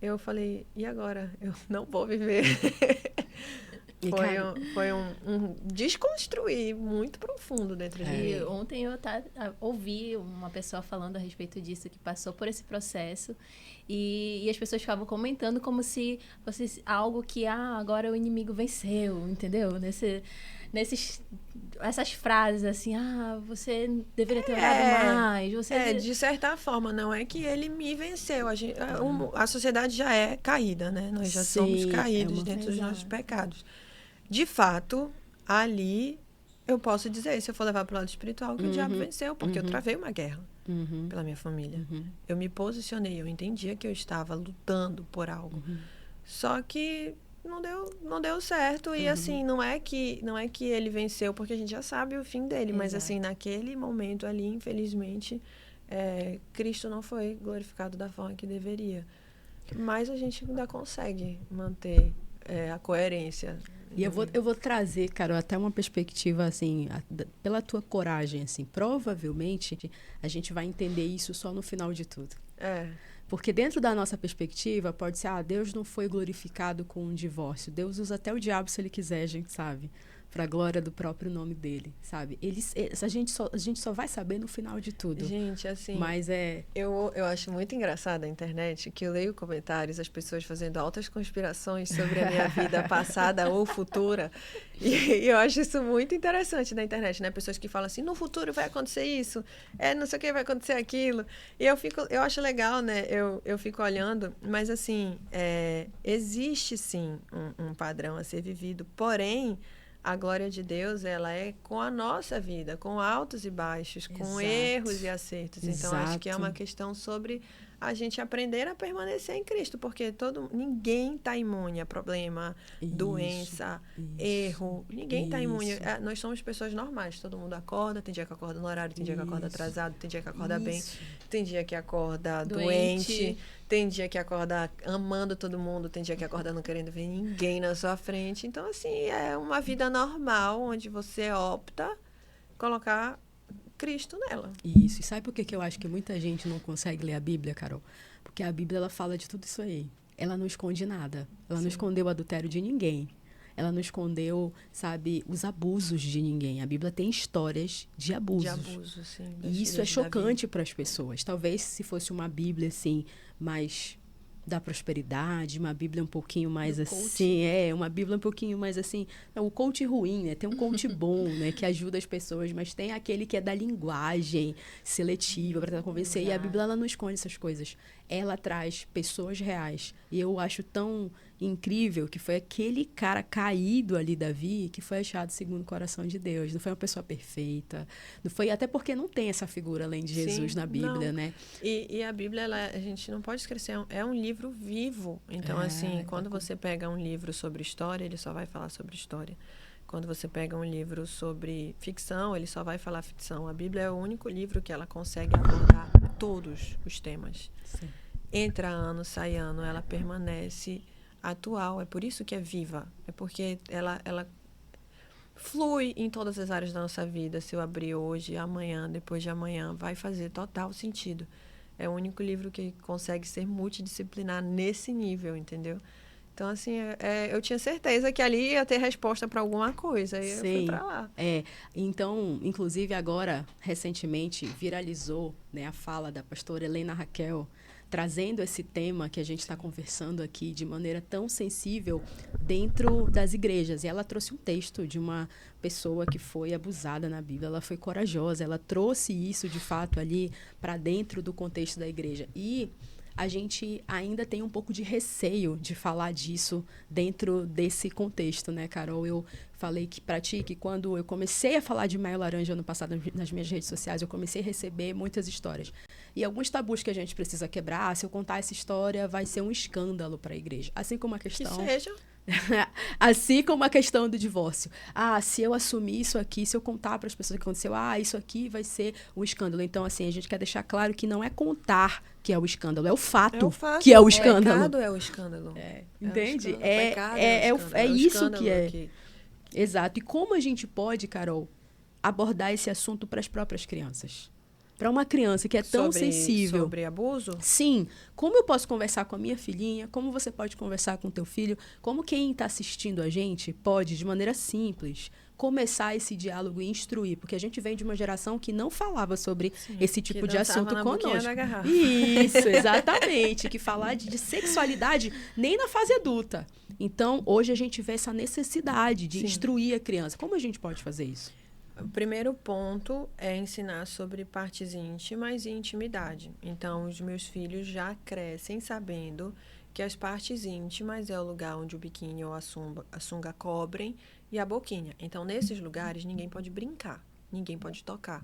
eu falei, e agora? Eu não vou viver. Foi um desconstruir muito profundo dentro de mim. E ontem eu ouvi uma pessoa falando a respeito disso, que passou por esse processo, e as pessoas ficavam comentando como se fosse algo que, agora o inimigo venceu, entendeu? Essas frases assim, você deveria ter orado mais. De certa forma, não é que ele me venceu. A sociedade já é caída, né? Nós já somos caídos dentro dos nossos pecados. De fato, ali eu posso dizer, se eu for levar para o lado espiritual, que o diabo venceu, porque eu travei uma guerra pela minha família. Eu me posicionei, eu entendia que eu estava lutando por algo. Só que não deu certo. E assim, não é que ele venceu, porque a gente já sabe o fim dele. Mas assim, naquele momento ali, infelizmente, Cristo não foi glorificado da forma que deveria. Mas a gente ainda consegue manter a coerência. E eu vou trazer, Carol, até uma perspectiva, assim, pela tua coragem, assim, provavelmente a gente vai entender isso só no final de tudo. Porque dentro da nossa perspectiva, pode ser, Deus não foi glorificado com um divórcio. Deus usa até o diabo se ele quiser, a gente sabe. Para a glória do próprio nome dele, sabe? A gente só vai saber no final de tudo. Gente, assim... Mas Eu acho muito engraçado a internet, que eu leio comentários, as pessoas fazendo altas conspirações sobre a minha vida passada ou futura. E eu acho isso muito interessante na internet, né? Pessoas que falam assim, no futuro vai acontecer isso, não sei o que vai acontecer aquilo. E eu acho legal, né? Eu fico olhando, mas assim, existe sim um padrão a ser vivido, porém... A glória de Deus, ela é com a nossa vida, com altos e baixos, com erros e acertos. Então, acho que é uma questão sobre a gente aprender a permanecer em Cristo, porque ninguém está imune a problema, doença, erro. Ninguém está imune. Nós somos pessoas normais, todo mundo acorda, tem dia que acorda no horário, tem dia que acorda atrasado, tem dia que acorda bem, tem dia que acorda doente. Tem dia que acorda amando todo mundo, tem dia que acorda não querendo ver ninguém na sua frente. Então, assim, é uma vida normal, onde você opta colocar Cristo nela. Isso. E sabe por que eu acho que muita gente não consegue ler a Bíblia, Carol? Porque a Bíblia, ela fala de tudo isso aí. Ela não esconde nada. Ela não escondeu o adultério de ninguém. ela não escondeu, sabe, os abusos de ninguém. A Bíblia tem histórias de abusos. De abuso, sim. E isso é chocante para as pessoas. Talvez se fosse uma Bíblia, assim, mais da prosperidade, uma Bíblia um pouquinho mais Do assim, uma Bíblia um pouquinho mais assim, não, o coach ruim, né? Tem um coach bom, né, que ajuda as pessoas, mas tem aquele que é da linguagem seletiva para tentar convencer, e a Bíblia ela não esconde essas coisas. Ela traz pessoas reais. E eu acho tão incrível que foi aquele cara caído ali, Davi, que foi achado segundo o coração de Deus. Não foi uma pessoa perfeita. Não foi, até porque não tem essa figura além de Jesus na Bíblia, né? E a Bíblia, a gente não pode esquecer, é um livro vivo. Então, assim, quando você pega um livro sobre história, ele só vai falar sobre história. Quando você pega um livro sobre ficção, ele só vai falar ficção. A Bíblia é o único livro que ela consegue abordar todos os temas. Sim. Entra ano, sai ano, ela permanece atual. É por isso que é viva. É porque ela flui em todas as áreas da nossa vida. Se eu abrir hoje, amanhã, depois de amanhã, vai fazer total sentido. É o único livro que consegue ser multidisciplinar nesse nível, entendeu? Então, assim, eu tinha certeza que ali ia ter resposta para alguma coisa. E eu fui para lá. Então, inclusive agora, recentemente, viralizou, né, a fala da pastora Helena Raquel, trazendo esse tema que a gente está conversando aqui de maneira tão sensível dentro das igrejas. E ela trouxe um texto de uma pessoa que foi abusada na Bíblia. Ela foi corajosa, ela trouxe isso, de fato, ali para dentro do contexto da igreja. E a gente ainda tem um pouco de receio de falar disso dentro desse contexto, né, Carol? Eu falei para ti que quando eu comecei a falar de Maio Laranja ano passado nas minhas redes sociais, eu comecei a receber muitas histórias. E alguns tabus que a gente precisa quebrar, se eu contar essa história, vai ser um escândalo para a igreja. Assim como a questão... Que seja. Assim como a questão do divórcio. Se eu assumir isso aqui, se eu contar para as pessoas o que aconteceu, isso aqui vai ser um escândalo. Então, assim, a gente quer deixar claro que não é contar que é o escândalo, é o fato que é o escândalo. O pecado é o escândalo. Entende? É isso que é. Aqui. Exato. E como a gente pode, Carol, abordar esse assunto para as próprias crianças? Para uma criança que é tão sensível. Sobre abuso? Sim. Como eu posso conversar com a minha filhinha? Como você pode conversar com o teu filho? Como quem está assistindo a gente pode, de maneira simples, começar esse diálogo e instruir? Porque a gente vem de uma geração que não falava sobre esse tipo de assunto conosco. Da garrafa. Isso, exatamente. Que falar de sexualidade nem na fase adulta. Então, hoje a gente vê essa necessidade de instruir a criança. Como a gente pode fazer isso? O primeiro ponto é ensinar sobre partes íntimas e intimidade. Então, os meus filhos já crescem sabendo que as partes íntimas é o lugar onde o biquíni ou a sunga cobrem e a boquinha. Então, nesses lugares, ninguém pode brincar, ninguém pode tocar.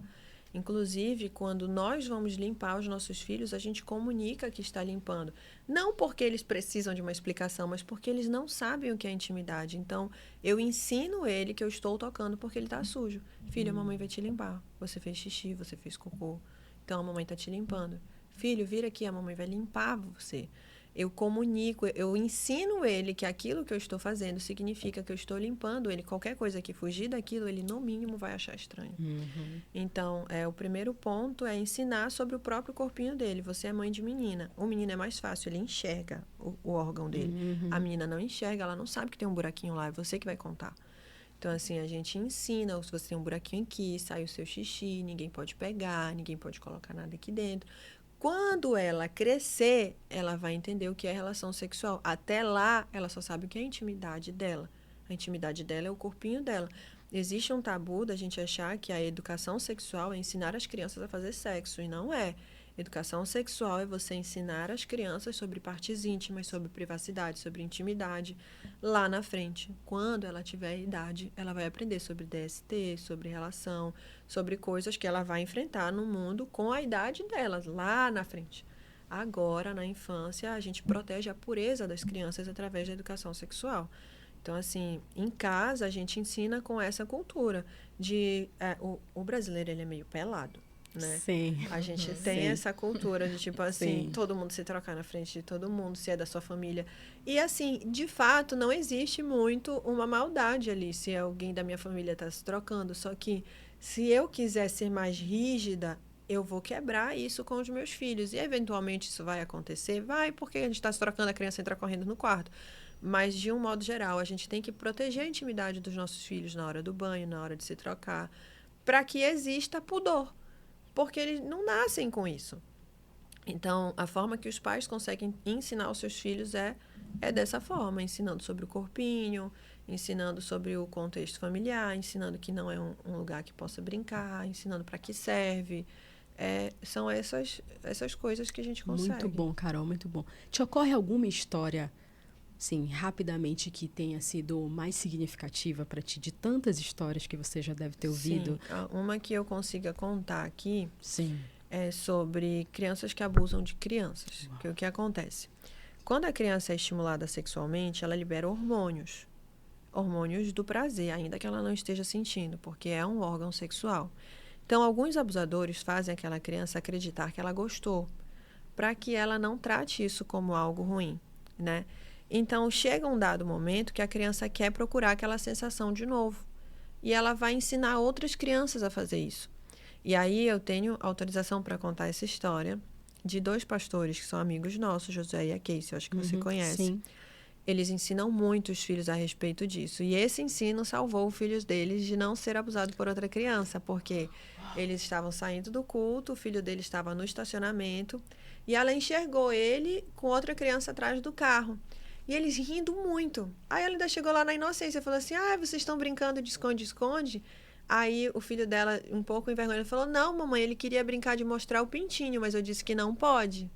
Inclusive, quando nós vamos limpar os nossos filhos, a gente comunica que está limpando. Não porque eles precisam de uma explicação, mas porque eles não sabem o que é intimidade. Então, eu ensino ele que eu estou tocando porque ele está sujo. Filho, a mamãe vai te limpar. Você fez xixi, você fez cocô. Então, a mamãe está te limpando. Filho, vira aqui, a mamãe vai limpar você. Eu comunico, eu ensino ele que aquilo que eu estou fazendo significa que eu estou limpando ele. Qualquer coisa que fugir daquilo, ele no mínimo vai achar estranho. Então, o primeiro ponto é ensinar sobre o próprio corpinho dele. Você é mãe de menina. O menino é mais fácil, ele enxerga o órgão dele. A menina não enxerga, ela não sabe que tem um buraquinho lá, é você que vai contar. Então, assim, a gente ensina, se você tem um buraquinho aqui, sai o seu xixi, ninguém pode pegar, ninguém pode colocar nada aqui dentro. Quando ela crescer, ela vai entender o que é relação sexual. Até lá, ela só sabe o que é a intimidade dela. A intimidade dela é o corpinho dela. Existe um tabu da gente achar que a educação sexual é ensinar as crianças a fazer sexo, e não é. Educação sexual é você ensinar as crianças sobre partes íntimas, sobre privacidade, sobre intimidade. Lá na frente, quando ela tiver idade, ela vai aprender sobre DST, sobre relação, sobre coisas que ela vai enfrentar no mundo com a idade delas, lá na frente. Agora, na infância, a gente protege a pureza das crianças através da educação sexual. Então, assim, em casa, a gente ensina com essa cultura de... o brasileiro, ele é meio pelado. Né? Sim. A gente tem essa cultura de, tipo assim, todo mundo se trocar na frente de todo mundo, se é da sua família. E, assim, de fato, não existe muito uma maldade ali, se alguém da minha família está se trocando. Só que, se eu quiser ser mais rígida, eu vou quebrar isso com os meus filhos. E, eventualmente, isso vai acontecer? Vai, porque a gente está se trocando, a criança entra correndo no quarto. Mas, de um modo geral, a gente tem que proteger a intimidade dos nossos filhos na hora do banho, na hora de se trocar, para que exista pudor, porque eles não nascem com isso. Então, a forma que os pais conseguem ensinar os seus filhos é dessa forma, ensinando sobre o corpinho, ensinando sobre o contexto familiar, ensinando que não é um lugar que possa brincar, ensinando para que serve. São essas coisas que a gente consegue. Muito bom, Carol, muito bom. Te ocorre alguma história, sim, rapidamente, que tenha sido mais significativa para ti, de tantas histórias que você já deve ter ouvido? Sim, uma que eu consiga contar aqui Sim. é sobre crianças que abusam de crianças. Que o que acontece? Quando a criança é estimulada sexualmente, ela libera hormônios do prazer, ainda que ela não esteja sentindo, porque é um órgão sexual. Então, alguns abusadores fazem aquela criança acreditar que ela gostou, para que ela não trate isso como algo ruim, né? Então, chega um dado momento que a criança quer procurar aquela sensação de novo. E ela vai ensinar outras crianças a fazer isso. E aí eu tenho autorização para contar essa história de 2 pastores que são amigos nossos, José e a Casey, eu acho que você conhece. Sim. Eles ensinam muito os filhos a respeito disso. E esse ensino salvou os filhos deles de não ser abusado por outra criança, porque eles estavam saindo do culto, o filho dele estava no estacionamento, e ela enxergou ele com outra criança atrás do carro. E eles rindo muito. Aí ela ainda chegou lá na inocência e falou assim, vocês estão brincando de esconde-esconde? Aí o filho dela, um pouco envergonhado, falou, não, mamãe, ele queria brincar de mostrar o pintinho, mas eu disse que não pode.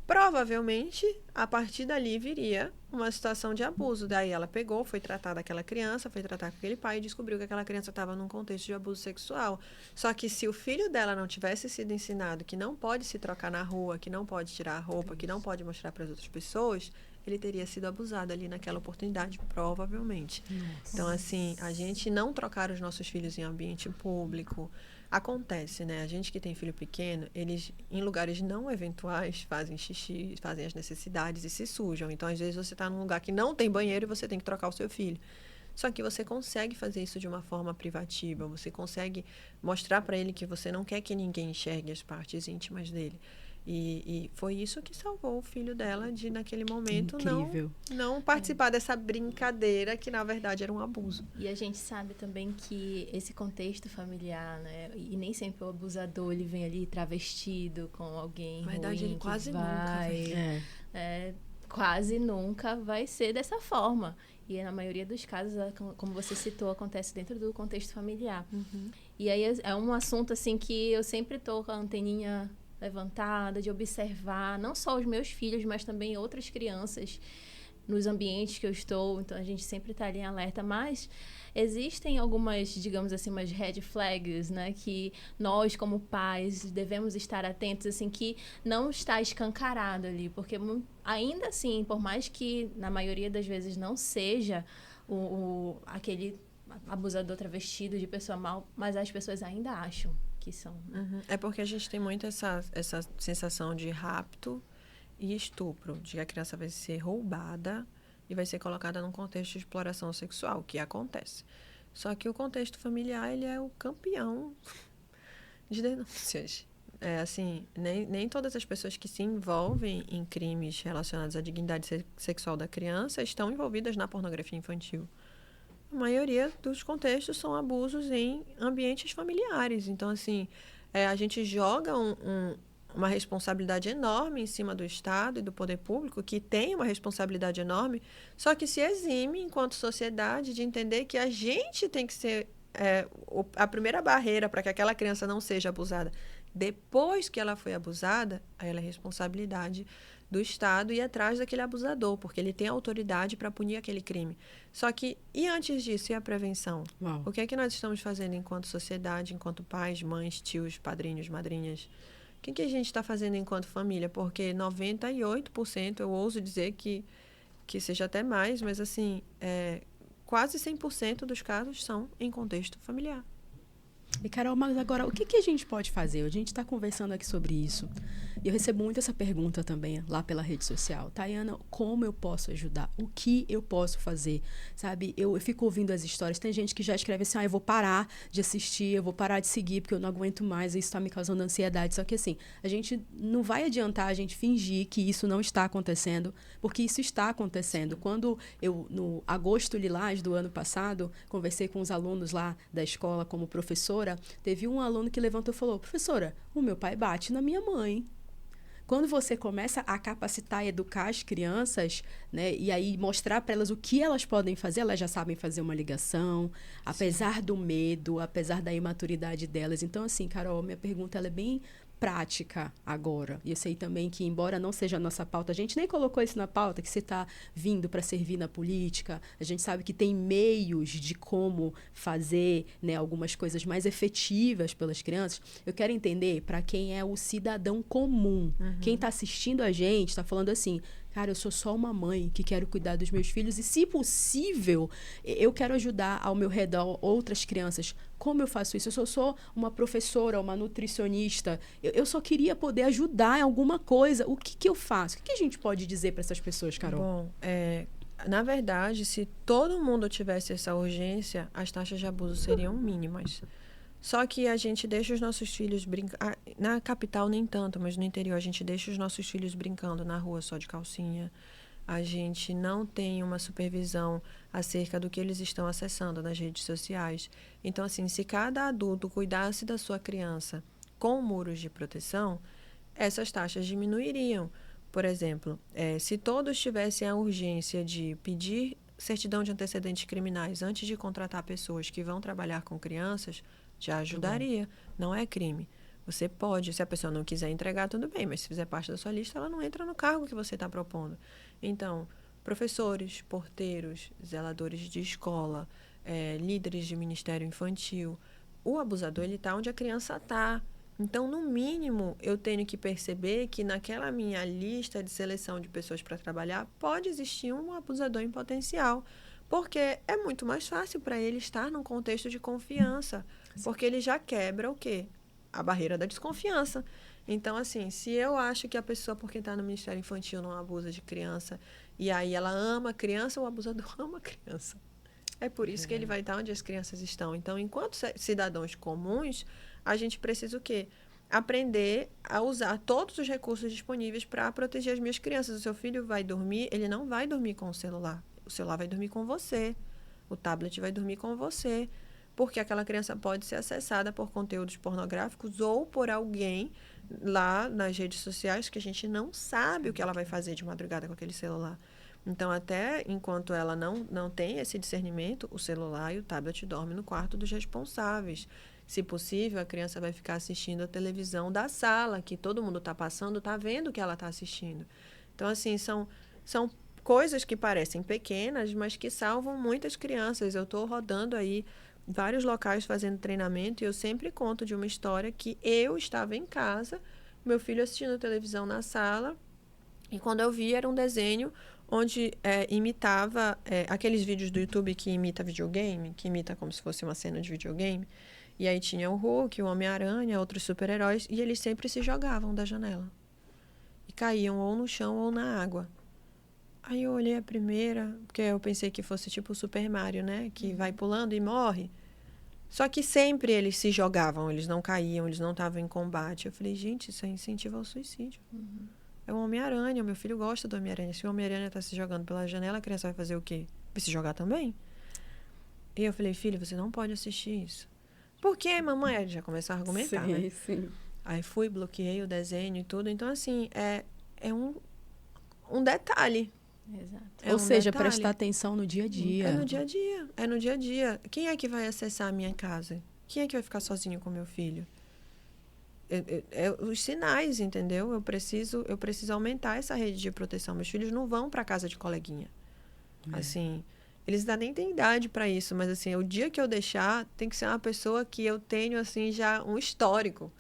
Provavelmente, a partir dali viria uma situação de abuso. Daí ela pegou, foi tratar daquela criança, foi tratar com aquele pai e descobriu que aquela criança estava num contexto de abuso sexual. Só que se o filho dela não tivesse sido ensinado que não pode se trocar na rua, que não pode tirar a roupa, que não pode mostrar para as outras pessoas, ele teria sido abusado ali naquela oportunidade, provavelmente. Nossa. Então, assim, a gente não trocar os nossos filhos em ambiente público. Acontece, né? A gente que tem filho pequeno, eles, em lugares não eventuais, fazem xixi, fazem as necessidades e se sujam. Então, às vezes, você está num lugar que não tem banheiro e você tem que trocar o seu filho. Só que você consegue fazer isso de uma forma privativa. Você consegue mostrar para ele que você não quer que ninguém enxergue as partes íntimas dele. E foi isso que salvou o filho dela de, naquele momento, não participar dessa brincadeira que, na verdade, era um abuso. E a gente sabe também que esse contexto familiar, né? E nem sempre o abusador, ele vem ali travestido com alguém Na verdade, ruim, ele quase nunca quase nunca vai ser dessa forma. E na maioria dos casos, como você citou, acontece dentro do contexto familiar. Uhum. E aí é um assunto, assim, que eu sempre tô com a anteninha levantada, de observar não só os meus filhos, mas também outras crianças nos ambientes que eu estou. Então, a gente sempre está ali em alerta. Mas existem algumas, digamos assim, umas red flags, né? Que nós, como pais, devemos estar atentos, assim, que não está escancarado ali. Porque ainda assim, por mais que na maioria das vezes não seja aquele abusador travestido de pessoa mal, mas as pessoas ainda acham que são. Uhum. É porque a gente tem muito essa sensação de rapto e estupro, de que a criança vai ser roubada e vai ser colocada num contexto de exploração sexual, que acontece. Só que o contexto familiar, ele é o campeão de denúncias. Assim, nem todas as pessoas que se envolvem em crimes relacionados à dignidade sexual da criança estão envolvidas na pornografia infantil. A maioria dos contextos são abusos em ambientes familiares. Então, assim, a gente joga uma responsabilidade enorme em cima do Estado e do poder público, que tem uma responsabilidade enorme, só que se exime, enquanto sociedade, de entender que a gente tem que ser a primeira barreira para que aquela criança não seja abusada. Depois que ela foi abusada, aí ela é responsabilidade do Estado ir atrás daquele abusador, porque ele tem autoridade para punir aquele crime. Só que, e antes disso, e a prevenção? Uau. O que é que nós estamos fazendo enquanto sociedade, enquanto pais, mães, tios, padrinhos, madrinhas? O que a gente está fazendo enquanto família? Porque 98%, eu ouso dizer que seja até mais, mas assim, quase 100% dos casos são em contexto familiar. E, Carol, mas agora, o que a gente pode fazer? A gente está conversando aqui sobre isso. E eu recebo muito essa pergunta também lá pela rede social. Tayana, como eu posso ajudar? O que eu posso fazer? Sabe, eu fico ouvindo as histórias. Tem gente que já escreve assim, eu vou parar de assistir, eu vou parar de seguir, porque eu não aguento mais, isso está me causando ansiedade. Só que assim, a gente não vai adiantar a gente fingir que isso não está acontecendo, porque isso está acontecendo. Quando eu, no agosto lilás do ano passado, conversei com os alunos lá da escola como professora, teve um aluno que levantou e falou, professora, o meu pai bate na minha mãe. Quando você começa a capacitar e educar as crianças, né, e aí mostrar para elas o que elas podem fazer, elas já sabem fazer uma ligação, apesar do medo, apesar da imaturidade delas. Então, assim, Carol, minha pergunta ela é bem prática agora. E eu sei também que, embora não seja a nossa pauta, a gente nem colocou isso na pauta, que você está vindo para servir na política, a gente sabe que tem meios de como fazer, né, algumas coisas mais efetivas pelas crianças. Eu quero entender para quem é o cidadão comum. Quem está assistindo a gente está falando assim, cara, eu sou só uma mãe que quero cuidar dos meus filhos e, se possível, eu quero ajudar ao meu redor outras crianças. Como eu faço isso? Eu só sou uma professora, uma nutricionista. Eu só queria poder ajudar em alguma coisa. O que eu faço? O que a gente pode dizer para essas pessoas, Carol? Bom, na verdade, se todo mundo tivesse essa urgência, as taxas de abuso seriam mínimas. Só que a gente deixa os nossos filhos brincar. Na capital nem tanto, mas no interior a gente deixa os nossos filhos brincando na rua só de calcinha. A gente não tem uma supervisão acerca do que eles estão acessando nas redes sociais. Então, assim, se cada adulto cuidasse da sua criança com muros de proteção, essas taxas diminuiriam. Por exemplo, se todos tivessem a urgência de pedir certidão de antecedentes criminais antes de contratar pessoas que vão trabalhar com crianças, já ajudaria. Não é crime. Você pode, se a pessoa não quiser entregar, tudo bem, mas se fizer parte da sua lista, ela não entra no cargo que você está propondo. Então, professores, porteiros, zeladores de escola, líderes de ministério infantil, o abusador, ele está onde a criança está. Então, no mínimo, eu tenho que perceber que naquela minha lista de seleção de pessoas para trabalhar, pode existir um abusador em potencial. Porque é muito mais fácil para ele estar num contexto de confiança. Porque ele já quebra o quê? A barreira da desconfiança. Então, assim, se eu acho que a pessoa, porque está no Ministério Infantil, não abusa de criança, e aí ela ama a criança, o abusador ama a criança. É por isso que ele vai estar onde as crianças estão. Então, enquanto cidadãos comuns, a gente precisa o quê? Aprender a usar todos os recursos disponíveis para proteger as minhas crianças. O seu filho vai dormir, ele não vai dormir com o celular. O celular vai dormir com você. O tablet vai dormir com você. Porque aquela criança pode ser acessada por conteúdos pornográficos ou por alguém lá nas redes sociais que a gente não sabe o que ela vai fazer de madrugada com aquele celular. Então, até enquanto ela não tem esse discernimento, o celular e o tablet dormem no quarto dos responsáveis. Se possível, a criança vai ficar assistindo a televisão da sala, que todo mundo está passando, está vendo o que ela está assistindo. Então, assim, são coisas que parecem pequenas, mas que salvam muitas crianças. Eu estou rodando aí vários locais fazendo treinamento e eu sempre conto de uma história que eu estava em casa, meu filho assistindo a televisão na sala, e quando eu vi era um desenho onde imitava aqueles vídeos do YouTube que imita videogame, que imita como se fosse uma cena de videogame. E aí tinha o Hulk, o Homem-Aranha, outros super-heróis, e eles sempre se jogavam da janela. E caíam ou no chão ou na água. Aí eu olhei a primeira, porque eu pensei que fosse tipo o Super Mario, né? Que vai pulando e morre. Só que sempre eles se jogavam, eles não caíam, eles não estavam em combate. Eu falei, gente, isso é incentivo ao suicídio. É o Homem-Aranha, meu filho gosta do Homem-Aranha. Se o Homem-Aranha está se jogando pela janela, a criança vai fazer o quê? Vai se jogar também? E eu falei, filho, você não pode assistir isso. Por quê, mamãe? Ele já começou a argumentar, sim, né? Sim. Aí fui, bloqueei o desenho e tudo. Então, assim, é um detalhe. Exato. Ou seja, detalhe. prestar atenção no dia a dia. É no dia a dia. É no dia a dia. Quem é que vai acessar a minha casa? Quem é que vai ficar sozinho com meu filho? Os sinais, entendeu? Eu preciso aumentar essa rede de proteção. Meus filhos não vão para casa de coleguinha. Assim, eles ainda nem têm idade para isso, mas assim, o dia que eu deixar, tem que ser uma pessoa que eu tenho assim já um histórico.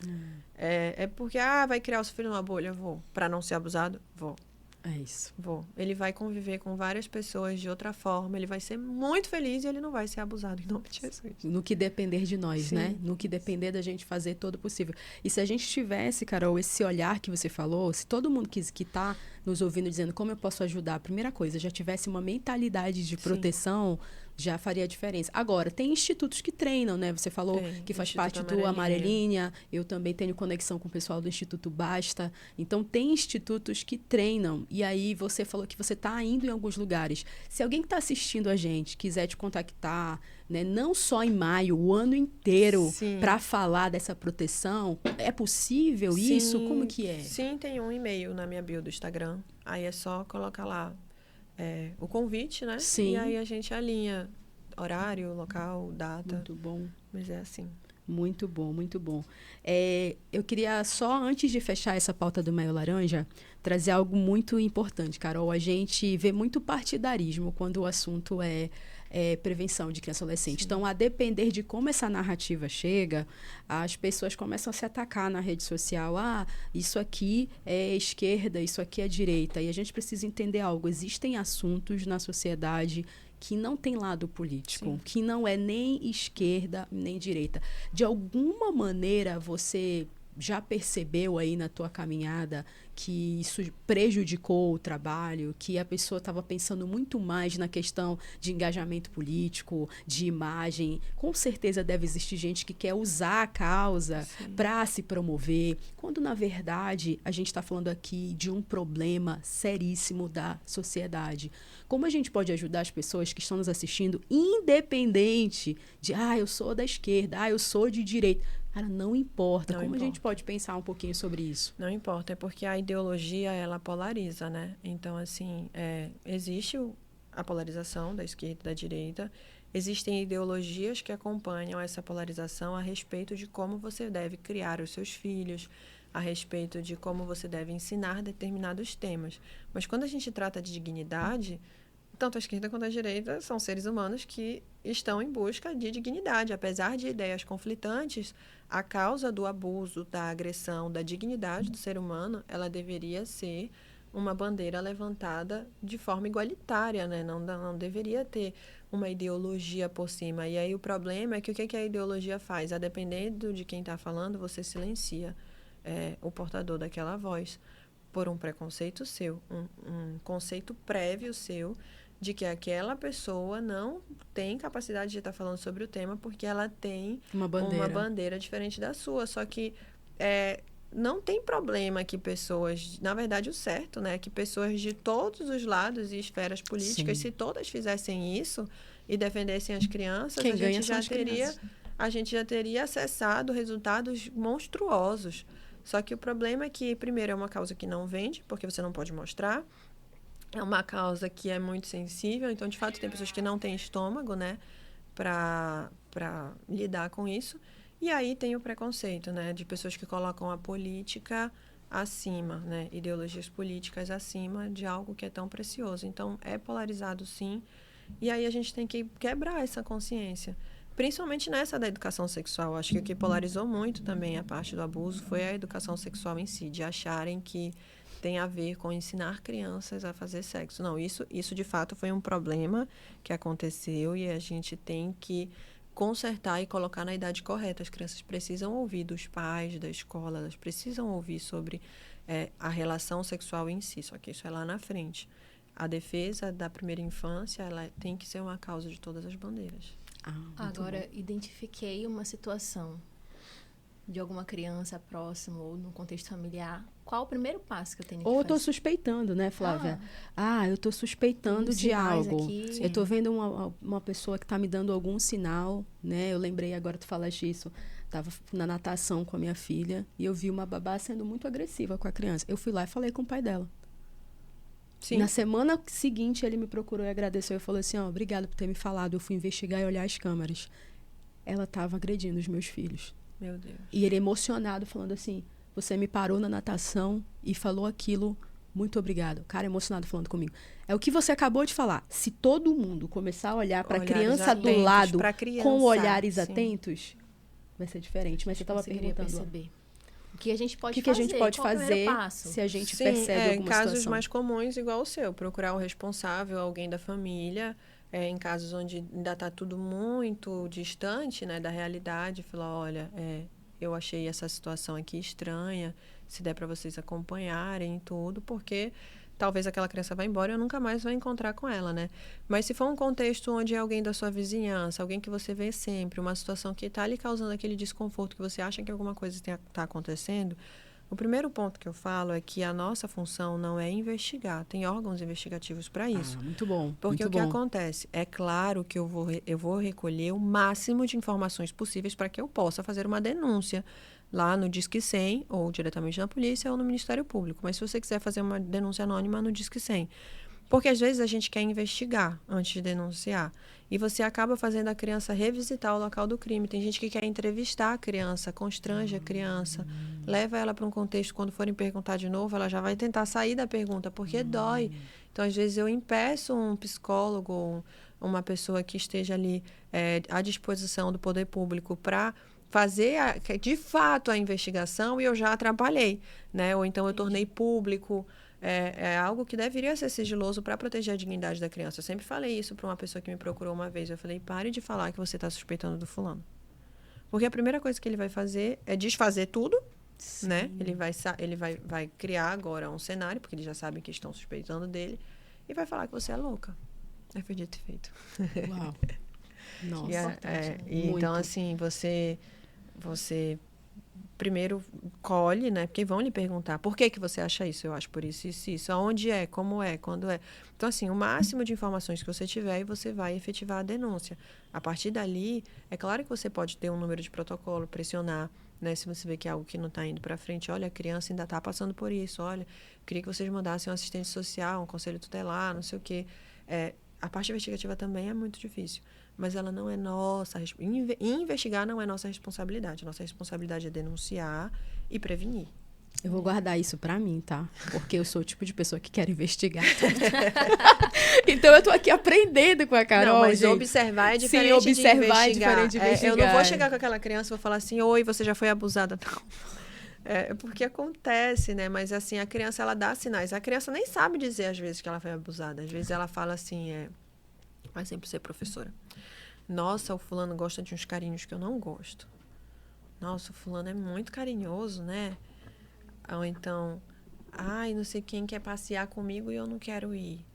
É porque vai criar o seu filho numa bolha, vou. Para não ser abusado, vou. É isso. Vou. Ele vai conviver com várias pessoas de outra forma, ele vai ser muito feliz e ele não vai ser abusado em nome de Jesus. No que depender de nós, Sim. né? No que depender da gente fazer todo o possível. E se a gente tivesse, Carol, esse olhar que você falou, se todo mundo que tá nos ouvindo dizendo como eu posso ajudar, a primeira coisa, já tivesse uma mentalidade de proteção, já faria a diferença. Agora, tem institutos que treinam, né? Você falou que faz Instituto parte do Amarelinha, eu também tenho conexão com o pessoal do Instituto Basta. Então, tem institutos que treinam. E aí, você falou que você está indo em alguns lugares. Se alguém que está assistindo a gente quiser te contactar, né, não só em maio, o ano inteiro, para falar dessa proteção, é possível isso? Como que é? Sim, tem um e-mail na minha bio do Instagram. Aí é só colocar lá o convite, né? Sim. E aí a gente alinha horário, local, data. Muito bom. Mas é assim. Muito bom, muito bom. Eu queria só, antes de fechar essa pauta do Maio Laranja, trazer algo muito importante, Carol. A gente vê muito partidarismo quando o assunto é prevenção de criança e adolescente. Sim. Então, a depender de como essa narrativa chega, as pessoas começam a se atacar na rede social. Ah, isso aqui é esquerda, isso aqui é direita. E a gente precisa entender algo. Existem assuntos na sociedade que não tem lado político, sim, que não é nem esquerda nem direita. De alguma maneira, você já percebeu aí na tua caminhada que isso prejudicou o trabalho, que a pessoa estava pensando muito mais na questão de engajamento político, de imagem? Com certeza deve existir gente que quer usar a causa para se promover, quando na verdade a gente está falando aqui de um problema seríssimo da sociedade. Como a gente pode ajudar as pessoas que estão nos assistindo, independente de, eu sou da esquerda, eu sou de direita? Cara, não importa. Como a gente pode pensar um pouquinho sobre isso? Não importa, é porque a ideologia, ela polariza, né? Então, assim, existe a polarização da esquerda e da direita. Existem ideologias que acompanham essa polarização a respeito de como você deve criar os seus filhos, a respeito de como você deve ensinar determinados temas. Mas quando a gente trata de dignidade, tanto a esquerda quanto a direita são seres humanos que estão em busca de dignidade. Apesar de ideias conflitantes, a causa do abuso, da agressão, da dignidade do ser humano, ela deveria ser uma bandeira levantada de forma igualitária, né? Não deveria ter uma ideologia por cima. E aí o problema é que o que a ideologia faz? A depender de quem está falando, você silencia o portador daquela voz por um preconceito seu, um conceito prévio seu, de que aquela pessoa não tem capacidade de estar falando sobre o tema porque ela tem uma bandeira diferente da sua. Só que não tem problema que pessoas... Na verdade, o certo, né, é que pessoas de todos os lados e esferas políticas, se todas fizessem isso e defendessem as crianças, a gente já teria acessado resultados monstruosos. Só que o problema é que, primeiro, é uma causa que não vende, porque você não pode mostrar. É uma causa que é muito sensível, então, de fato, tem pessoas que não têm estômago, né, para lidar com isso. E aí tem o preconceito, né, de pessoas que colocam a política acima, né, ideologias políticas acima de algo que é tão precioso. Então, é polarizado, sim, e aí a gente tem que quebrar essa consciência. Principalmente nessa da educação sexual. Acho que o que polarizou muito também a parte do abuso foi a educação sexual em si, de acharem que tem a ver com ensinar crianças a fazer sexo. Não, isso de fato foi um problema que aconteceu e a gente tem que consertar e colocar na idade correta. As crianças precisam ouvir dos pais, da escola, elas precisam ouvir sobre a relação sexual em si, só que isso é lá na frente. A defesa da primeira infância, ela tem que ser uma causa de todas as bandeiras. Agora, identifiquei uma situação de alguma criança próxima ou no contexto familiar. Qual o primeiro passo que eu tenho que fazer? Ou eu tô suspeitando, né, Flávia? Eu tô suspeitando de algo. Aqui. Eu tô vendo uma pessoa que tá me dando algum sinal, né? Eu lembrei agora, tu falaste isso. Tava na natação com a minha filha e eu vi uma babá sendo muito agressiva com a criança. Eu fui lá e falei com o pai dela. Sim. Na semana seguinte, ele me procurou e agradeceu. Eu falei assim, obrigado por ter me falado. Eu fui investigar e olhar as câmeras. Ela estava agredindo os meus filhos. Meu Deus. E ele emocionado, falando assim, você me parou na natação e falou aquilo, muito obrigado. O cara emocionado falando comigo. É o que você acabou de falar. Se todo mundo começar a olhar para a criança do lado com olhares atentos, vai ser diferente. Mas você estava perguntando. Perceber. O que a gente pode O que a fazer? gente pode Qual é o primeiro fazer passo? se a gente Sim, percebe em alguma casos situação? mais comuns, igual o seu, procurar o responsável, alguém da família, em casos onde ainda está tudo muito distante, né, da realidade, falar, olha, eu achei essa situação aqui estranha, se der para vocês acompanharem e tudo, porque talvez aquela criança vá embora e eu nunca mais vou encontrar com ela, né? Mas se for um contexto onde é alguém da sua vizinhança, alguém que você vê sempre, uma situação que está lhe causando aquele desconforto, que você acha que alguma coisa está acontecendo, o primeiro ponto que eu falo é que a nossa função não é investigar. Tem órgãos investigativos para isso. Muito bom, Porque muito o que bom. acontece? É claro que eu vou recolher o máximo de informações possíveis para que eu possa fazer uma denúncia lá no Disque 100, ou diretamente na polícia, ou no Ministério Público. Mas se você quiser fazer uma denúncia anônima no Disque 100. Porque às vezes a gente quer investigar antes de denunciar. E você acaba fazendo a criança revisitar o local do crime. Tem gente que quer entrevistar a criança, constrange a criança, leva ela para um contexto, quando forem perguntar de novo, ela já vai tentar sair da pergunta, porque dói. Então, às vezes, eu impeço um psicólogo, uma pessoa que esteja ali à disposição do poder público para fazer, de fato, a investigação e eu já atrapalhei, né? Ou então eu tornei público. É algo que deveria ser sigiloso para proteger a dignidade da criança. Eu sempre falei isso para uma pessoa que me procurou uma vez. Eu falei, pare de falar que você está suspeitando do fulano. Porque a primeira coisa que ele vai fazer é desfazer tudo, Sim. né? Ele vai criar agora um cenário, porque eles já sabem que estão suspeitando dele, e vai falar que você é louca. Aí foi dito e feito. Uau. Nossa, então, assim, você primeiro colhe, né? Porque vão lhe perguntar, por que você acha isso? Eu acho por isso, isso. Aonde é? Como é? Quando é? Então, assim, o máximo de informações que você tiver e você vai efetivar a denúncia. A partir dali, é claro que você pode ter um número de protocolo, pressionar, né? Se você vê que é algo que não está indo para frente, olha, a criança ainda está passando por isso, olha, queria que vocês mandassem um assistente social, um conselho tutelar, não sei o quê. A parte investigativa também é muito difícil, mas ela não é nossa. Investigar não é nossa responsabilidade. Nossa responsabilidade é denunciar e prevenir. Eu vou guardar isso pra mim, tá? Porque eu sou o tipo de pessoa que quer investigar. Então eu tô aqui aprendendo com a Carol. Não, mas gente. observar é diferente. Sim, observar de investigar. É diferente de investigar. Eu não vou chegar com aquela criança e vou falar assim, oi, você já foi abusada. Não. Porque acontece, né? Mas assim, a criança, ela dá sinais. A criança nem sabe dizer, às vezes, que ela foi abusada. Às vezes ela fala assim, vai sempre ser professora. Nossa, o fulano gosta de uns carinhos que eu não gosto. Nossa, o fulano é muito carinhoso, né? Ou então, não sei quem quer passear comigo e eu não quero ir.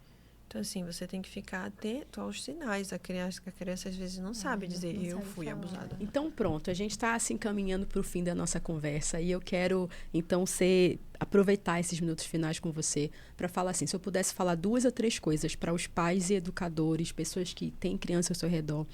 Então, assim, você tem que ficar atento aos sinais. A criança às vezes não sabe dizer, não eu sabe fui falar. abusada. Então, pronto, a gente está assim caminhando para o fim da nossa conversa e eu quero, então, aproveitar esses minutos finais com você para falar assim, se eu pudesse falar 2 ou 3 coisas para os pais e educadores, pessoas que têm criança ao seu redor,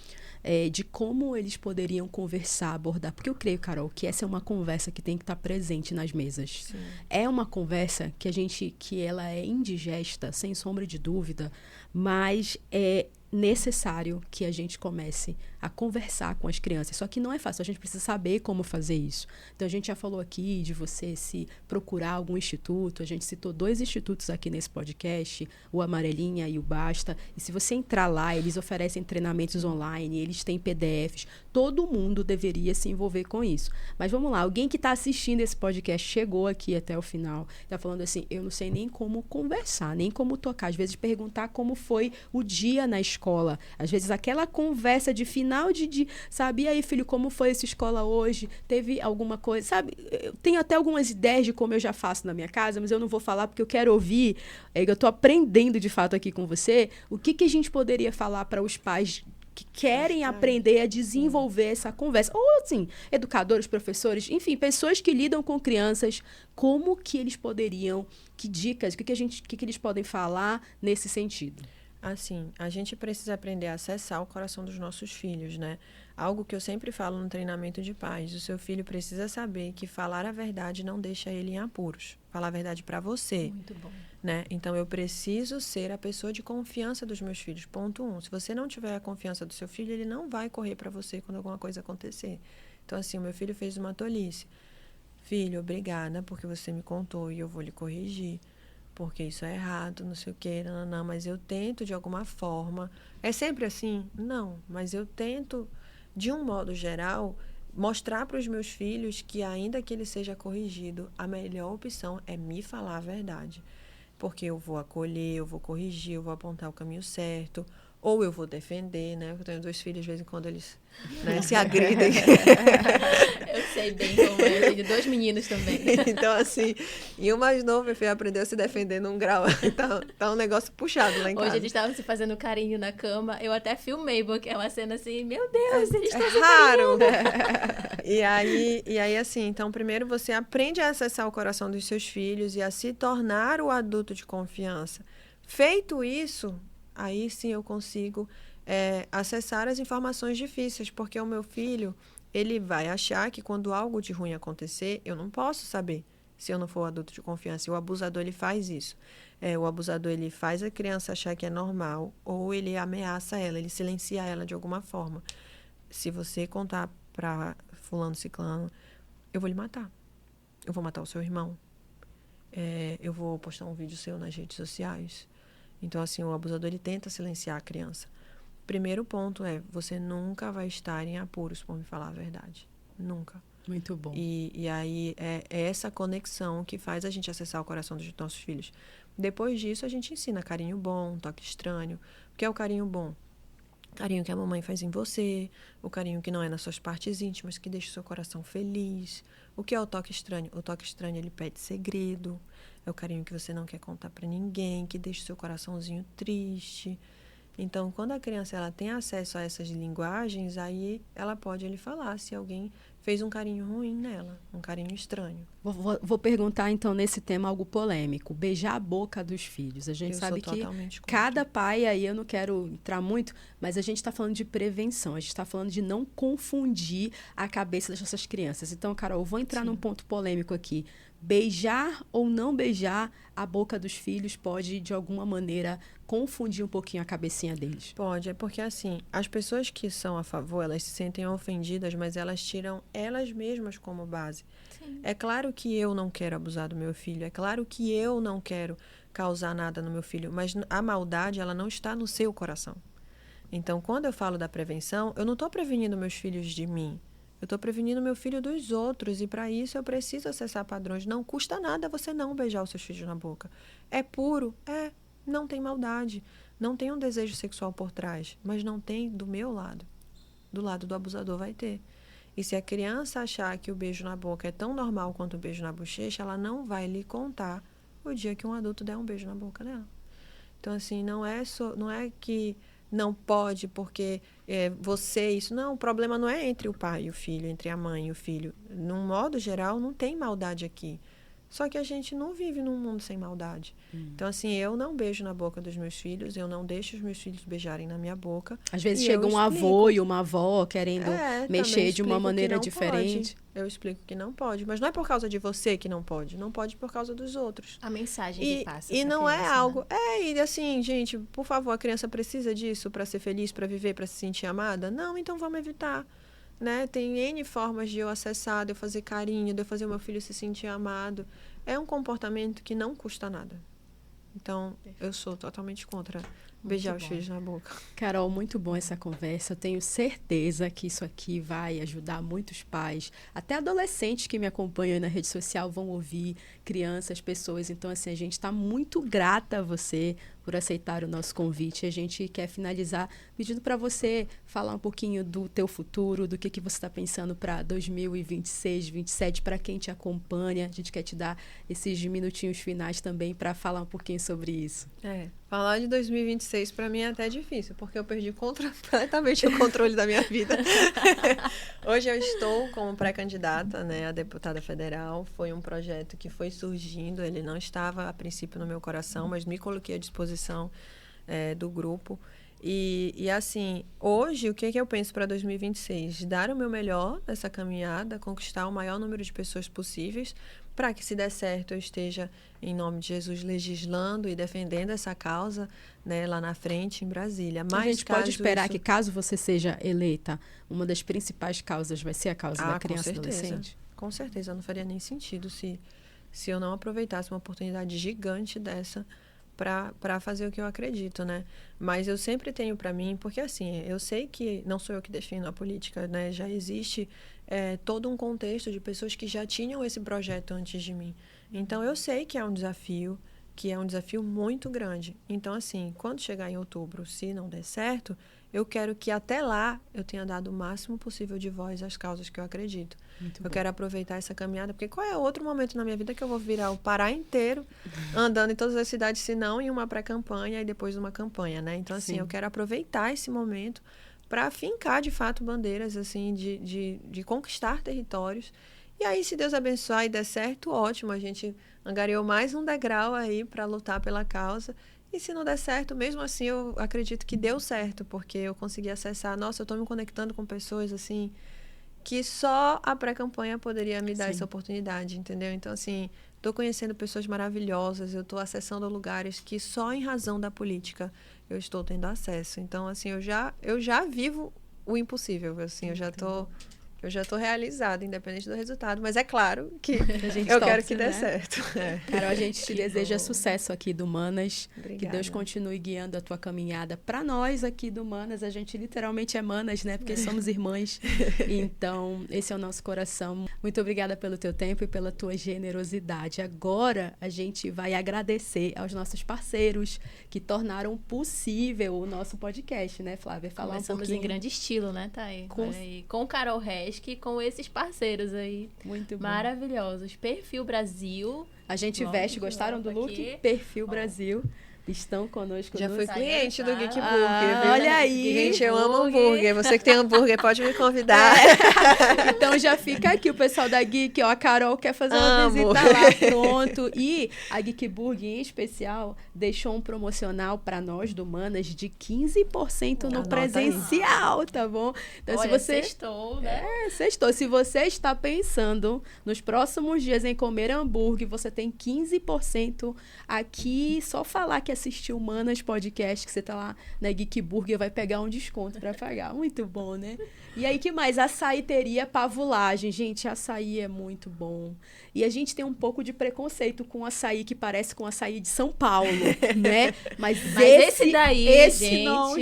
de como eles poderiam conversar, abordar, porque eu creio, Carol, que essa é uma conversa que tem que estar presente nas mesas. Sim. É uma conversa que ela é indigesta, sem sombra de dúvida, mas é necessário que a gente comece a conversar com as crianças. Só que não é fácil, a gente precisa saber como fazer isso. Então, a gente já falou aqui de você se procurar algum instituto, a gente citou 2 institutos aqui nesse podcast, o Amarelinha e o Basta, e se você entrar lá, eles oferecem treinamentos online, eles têm PDFs, todo mundo deveria se envolver com isso. Mas vamos lá, alguém que está assistindo esse podcast chegou aqui até o final, está falando assim, eu não sei nem como conversar, nem como tocar, às vezes perguntar como foi o dia na escola, às vezes aquela conversa de final sabe, e aí filho, como foi essa escola hoje? Teve alguma coisa, sabe? Eu tenho até algumas ideias de como eu já faço na minha casa, mas eu não vou falar porque eu quero ouvir, eu estou aprendendo de fato aqui com você, o que a gente poderia falar para os pais que querem aprender a desenvolver essa conversa. Ou, assim, educadores, professores, enfim, pessoas que lidam com crianças, como que eles poderiam, que dicas, o que eles podem falar nesse sentido? Assim, a gente precisa aprender a acessar o coração dos nossos filhos, né? Algo que eu sempre falo no treinamento de pais. O seu filho precisa saber que falar a verdade não deixa ele em apuros. Falar a verdade para você. Muito bom. Né? Então, eu preciso ser a pessoa de confiança dos meus filhos. Ponto 1. Se você não tiver a confiança do seu filho, ele não vai correr para você quando alguma coisa acontecer. Então, assim, o meu filho fez uma tolice. Filho, obrigada porque você me contou e eu vou lhe corrigir. Porque isso é errado, não sei o quê, não, mas eu tento de alguma forma. É sempre assim? Não, mas eu tento, de um modo geral, mostrar para os meus filhos que, ainda que ele seja corrigido, a melhor opção é me falar a verdade. Porque eu vou acolher, eu vou corrigir, eu vou apontar o caminho certo, ou eu vou defender, né? Eu tenho 2 filhos, de vez em quando eles, né, se agridem. Eu sei bem como é. Eu tenho 2 meninos também. Então, assim, e o mais novo, meu filho, aprendeu a se defender num grau. Tá um negócio puxado lá em casa. Hoje eles estavam se fazendo carinho na cama. Eu até filmei, porque é uma cena assim, meu Deus, eles estão se raro. E aí, assim, então, primeiro você aprende a acessar o coração dos seus filhos e a se tornar o adulto de confiança. Feito isso, aí sim eu consigo acessar as informações difíceis, porque o meu filho, ele vai achar que quando algo de ruim acontecer, eu não posso saber se eu não for o adulto de confiança. E o abusador, ele faz isso. O abusador, ele faz a criança achar que é normal, ou ele ameaça ela, ele silencia ela de alguma forma. Se você contar para fulano, ciclano, eu vou lhe matar. Eu vou matar o seu irmão. Eu vou postar um vídeo seu nas redes sociais. Então, assim, o abusador, ele tenta silenciar a criança. Primeiro ponto você nunca vai estar em apuros por me falar a verdade. Nunca. Muito bom. E aí é essa conexão que faz a gente acessar o coração dos nossos filhos. Depois disso, a gente ensina carinho bom, toque estranho. O que é o carinho bom? Carinho que a mamãe faz em você, o carinho que não é nas suas partes íntimas, que deixa o seu coração feliz. O que é o toque estranho? O toque estranho, ele pede segredo. É o carinho que você não quer contar para ninguém, que deixa o seu coraçãozinho triste. Então, quando a criança ela tem acesso a essas linguagens, aí ela pode lhe falar se alguém fez um carinho ruim nela, um carinho estranho. Vou perguntar, então, nesse tema algo polêmico. Beijar a boca dos filhos. A gente sabe que cada pai, aí eu não quero entrar muito, mas a gente está falando de prevenção. A gente está falando de não confundir a cabeça dessas crianças. Então, Carol, eu vou entrar num ponto polêmico aqui. Beijar ou não beijar a boca dos filhos pode, de alguma maneira, confundir um pouquinho a cabecinha deles? Pode, é porque, assim, as pessoas que são a favor, elas se sentem ofendidas, mas elas tiram elas mesmas como base. Sim. É claro que eu não quero abusar do meu filho, é claro que eu não quero causar nada no meu filho, mas a maldade, ela não está no seu coração. Então, quando eu falo da prevenção, eu não estou prevenindo meus filhos de mim. Eu estou prevenindo meu filho dos outros, e para isso eu preciso acessar padrões. Não custa nada você não beijar os seus filhos na boca. É puro? Não tem maldade. Não tem um desejo sexual por trás, mas não tem do meu lado. Do lado do abusador vai ter. E se a criança achar que o beijo na boca é tão normal quanto o beijo na bochecha, ela não vai lhe contar o dia que um adulto der um beijo na boca dela. Então, assim, não é que não pode porque isso. Não, o problema não é entre o pai e o filho, entre a mãe e o filho. Num modo geral, não tem maldade aqui. Só que a gente não vive num mundo sem maldade. Então, assim, eu não beijo na boca dos meus filhos, eu não deixo os meus filhos beijarem na minha boca. Às vezes chega um avô e uma avó querendo mexer de uma maneira diferente. Eu explico que não pode, mas não é por causa de você que não pode. Não pode por causa dos outros. A mensagem que passa. E não é algo... E assim, gente, por favor, a criança precisa disso para ser feliz, para viver, para se sentir amada? Não, então vamos evitar. Né? Tem N formas de eu acessar, de eu fazer carinho, de eu fazer o meu filho se sentir amado. É um comportamento que não custa nada. Então, eu sou totalmente contra beijar os filhos na boca. Carol, muito bom essa conversa. Eu tenho certeza que isso aqui vai ajudar muitos pais, até adolescentes que me acompanham aí na rede social vão ouvir, crianças, pessoas. Então, assim, a gente está muito grata a você por aceitar o nosso convite. A gente quer finalizar pedindo para você falar um pouquinho do teu futuro, do que você está pensando para 2026, 2027, para quem te acompanha. A gente quer te dar esses minutinhos finais também para falar um pouquinho sobre isso. Falar de 2026 para mim é até difícil, porque eu perdi completamente o controle da minha vida. Hoje eu estou como pré-candidata, né, a deputada federal. Foi um projeto que foi surgindo, ele não estava a princípio no meu coração, mas me coloquei à disposição do grupo. E assim, hoje, o que eu penso para 2026? Dar o meu melhor nessa caminhada, conquistar o maior número de pessoas possíveis, para que, se der certo, eu esteja, em nome de Jesus, legislando e defendendo essa causa, né, lá na frente, em Brasília. Mas a gente pode esperar que, caso você seja eleita, uma das principais causas vai ser a causa da criança e adolescente? Com certeza, não faria nem sentido se eu não aproveitasse uma oportunidade gigante dessa para fazer o que eu acredito, né? Mas eu sempre tenho para mim, porque assim, eu sei que não sou eu que defino a política, né? Já existe todo um contexto de pessoas que já tinham esse projeto antes de mim. Então, eu sei que é um desafio muito grande. Então, assim, quando chegar em outubro, se não der certo, eu quero que até lá eu tenha dado o máximo possível de voz às causas que eu acredito. Eu quero aproveitar essa caminhada, porque qual é outro momento na minha vida que eu vou virar o Pará inteiro andando em todas as cidades, se não em uma pré-campanha e depois uma campanha, né? Então, assim, eu quero aproveitar esse momento para fincar, de fato, bandeiras, assim, de conquistar territórios. E aí, se Deus abençoar e der certo, ótimo, a gente angariou mais um degrau aí para lutar pela causa. E se não der certo, mesmo assim, eu acredito que deu certo, porque eu consegui acessar. Nossa, eu estou me conectando com pessoas, assim, que só a pré-campanha poderia me dar essa oportunidade, entendeu? Então, assim, estou conhecendo pessoas maravilhosas, eu estou acessando lugares que só em razão da política eu estou tendo acesso. Então, assim, eu já vivo o impossível, assim, eu já estou realizada, independente do resultado. Mas é claro que eu quero que dê certo. Carol, a gente te deseja sucesso aqui do Manas. Obrigada. Que Deus continue guiando a tua caminhada. Para nós aqui do Manas, a gente literalmente é Manas, né? Porque somos irmãs. Então, esse é o nosso coração. Muito obrigada pelo teu tempo e pela tua generosidade. Agora, a gente vai agradecer aos nossos parceiros que tornaram possível o nosso podcast, né, Flávia? Falar Começamos um pouquinho em grande estilo, né, Thay? Com Carol Resch, com esses parceiros aí. Muito bom. Maravilhosos. Perfil Brasil. A gente veste, gostaram do look? Aqui. Perfil Brasil. Estão conosco. Já fui cliente do Geek Burger. Olha aí. Gente, eu amo hambúrguer. Você que tem hambúrguer, pode me convidar. Então já fica aqui o pessoal da Geek, ó, a Carol quer fazer uma visita lá, pronto. E a Geek Burger, em especial, deixou um promocional para nós do Manas de 15% no presencial, tá bom? Então, olha, se você... sextou, né? Sextou. Se você está pensando nos próximos dias em comer hambúrguer, você tem 15% aqui. Só falar que assistiu o Manas Podcast, que você tá lá na Geek Burger, vai pegar um desconto para pagar. Muito bom, né? E aí, que mais? Açaí teria pavulagem. Gente, açaí é muito bom. E a gente tem um pouco de preconceito com açaí que parece com açaí de São Paulo, né? Mas esse daí, gente, não.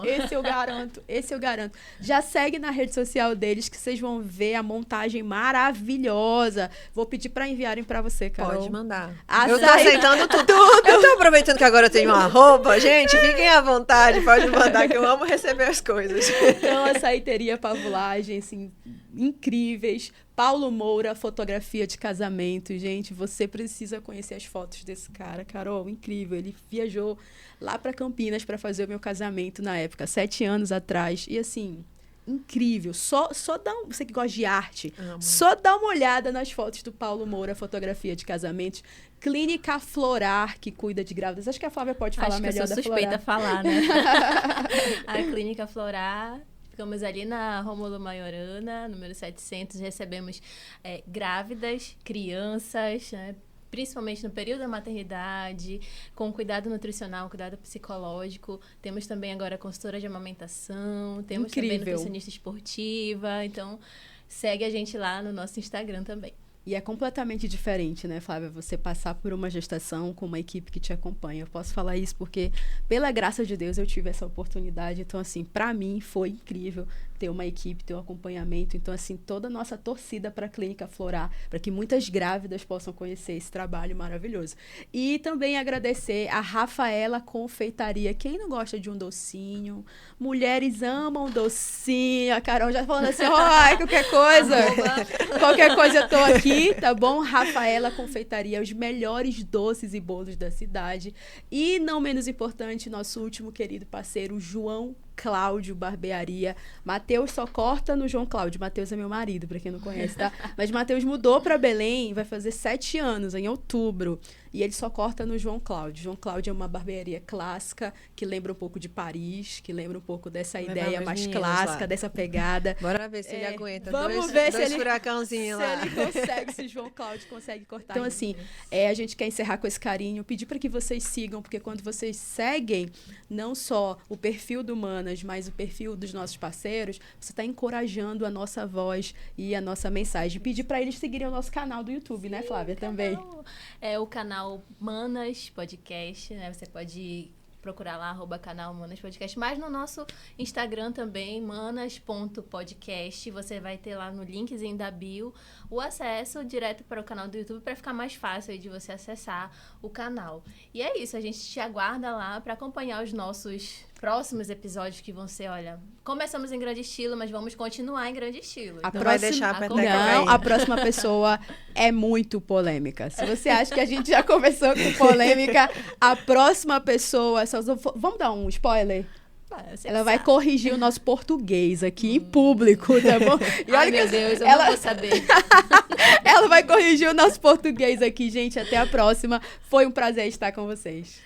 Esse eu garanto. Já segue na rede social deles que vocês vão ver a montagem maravilhosa. Vou pedir para enviarem para você, Carol. Pode mandar. Açaí... Eu tô aceitando tudo. Eu tô aproveitando que agora eu tenho uma roupa. Gente, fiquem à vontade, pode mandar, que eu amo receber as coisas. Então, açaí teria pavulagem, assim, incríveis. Paulo Moura, fotografia de casamento. Gente, você precisa conhecer as fotos desse cara. Carol, incrível. Ele viajou lá para Campinas para fazer o meu casamento na época, 7 anos atrás. E assim, incrível. Só dá você que gosta de arte, só dá uma olhada nas fotos do Paulo Moura, fotografia de casamentos. Clínica Florar, que cuida de grávidas. Acho que a Flávia pode falar melhor da Florar. Acho que eu sou suspeita a falar, né? A Clínica Florar... Ficamos ali na Rômulo Maiorana, número 700, recebemos grávidas, crianças, né? Principalmente no período da maternidade, com cuidado nutricional, cuidado psicológico. Temos também agora consultora de amamentação, temos também nutricionista esportiva. Então, segue a gente lá no nosso Instagram também. E é completamente diferente, né, Flávia? Você passar por uma gestação com uma equipe que te acompanha. Eu posso falar isso porque, pela graça de Deus, eu tive essa oportunidade. Então, assim, para mim foi incrível ter uma equipe, ter um acompanhamento. Então, assim, toda a nossa torcida para a Clínica Florar, para que muitas grávidas possam conhecer esse trabalho maravilhoso. E também agradecer a Rafaela Confeitaria. Quem não gosta de um docinho? Mulheres amam docinho. A Carol já falando assim, qualquer coisa eu tô aqui, tá bom? Rafaela Confeitaria, os melhores doces e bolos da cidade. E, não menos importante, nosso último querido parceiro, João Cláudio Barbearia. Matheus só corta no João Cláudio. Matheus é meu marido, pra quem não conhece, tá? Mas Matheus mudou pra Belém, vai fazer 7 anos, em outubro. E ele só corta no João Cláudio. João Cláudio é uma barbearia clássica, que lembra um pouco de Paris, que lembra um pouco dessa ideia mais clássica, dessa pegada. Bora ver se ele aguenta. Vamos ver se ele furacãozinhos lá. ele consegue, se João Cláudio consegue cortar. Então, assim, a gente quer encerrar com esse carinho, pedir para que vocês sigam, porque quando vocês seguem, não só o perfil do Manas, mas o perfil dos nossos parceiros, você está encorajando a nossa voz e a nossa mensagem. Pedir para eles seguirem o nosso canal do YouTube, né, Flávia? Também. É o canal Manas Podcast, né? Você pode procurar lá, @canal Manas Podcast. Mas no nosso Instagram também, manas.podcast. Você vai ter lá no linkzinho da bio o acesso direto para o canal do YouTube para ficar mais fácil aí de você acessar o canal. E é isso, a gente te aguarda lá para acompanhar os nossos próximos episódios que vão ser, olha, começamos em grande estilo, mas vamos continuar em grande estilo. Não vai deixar a peteca Não, cair. a próxima pessoa é muito polêmica. Se você acha que a gente já começou com polêmica, a próxima pessoa... Vamos dar um spoiler? Ela vai corrigir o nosso português aqui em público, tá bom? E Ai, olha meu que Deus, eu ela... não vou saber. Ela vai corrigir o nosso português aqui, gente. Até a próxima. Foi um prazer estar com vocês.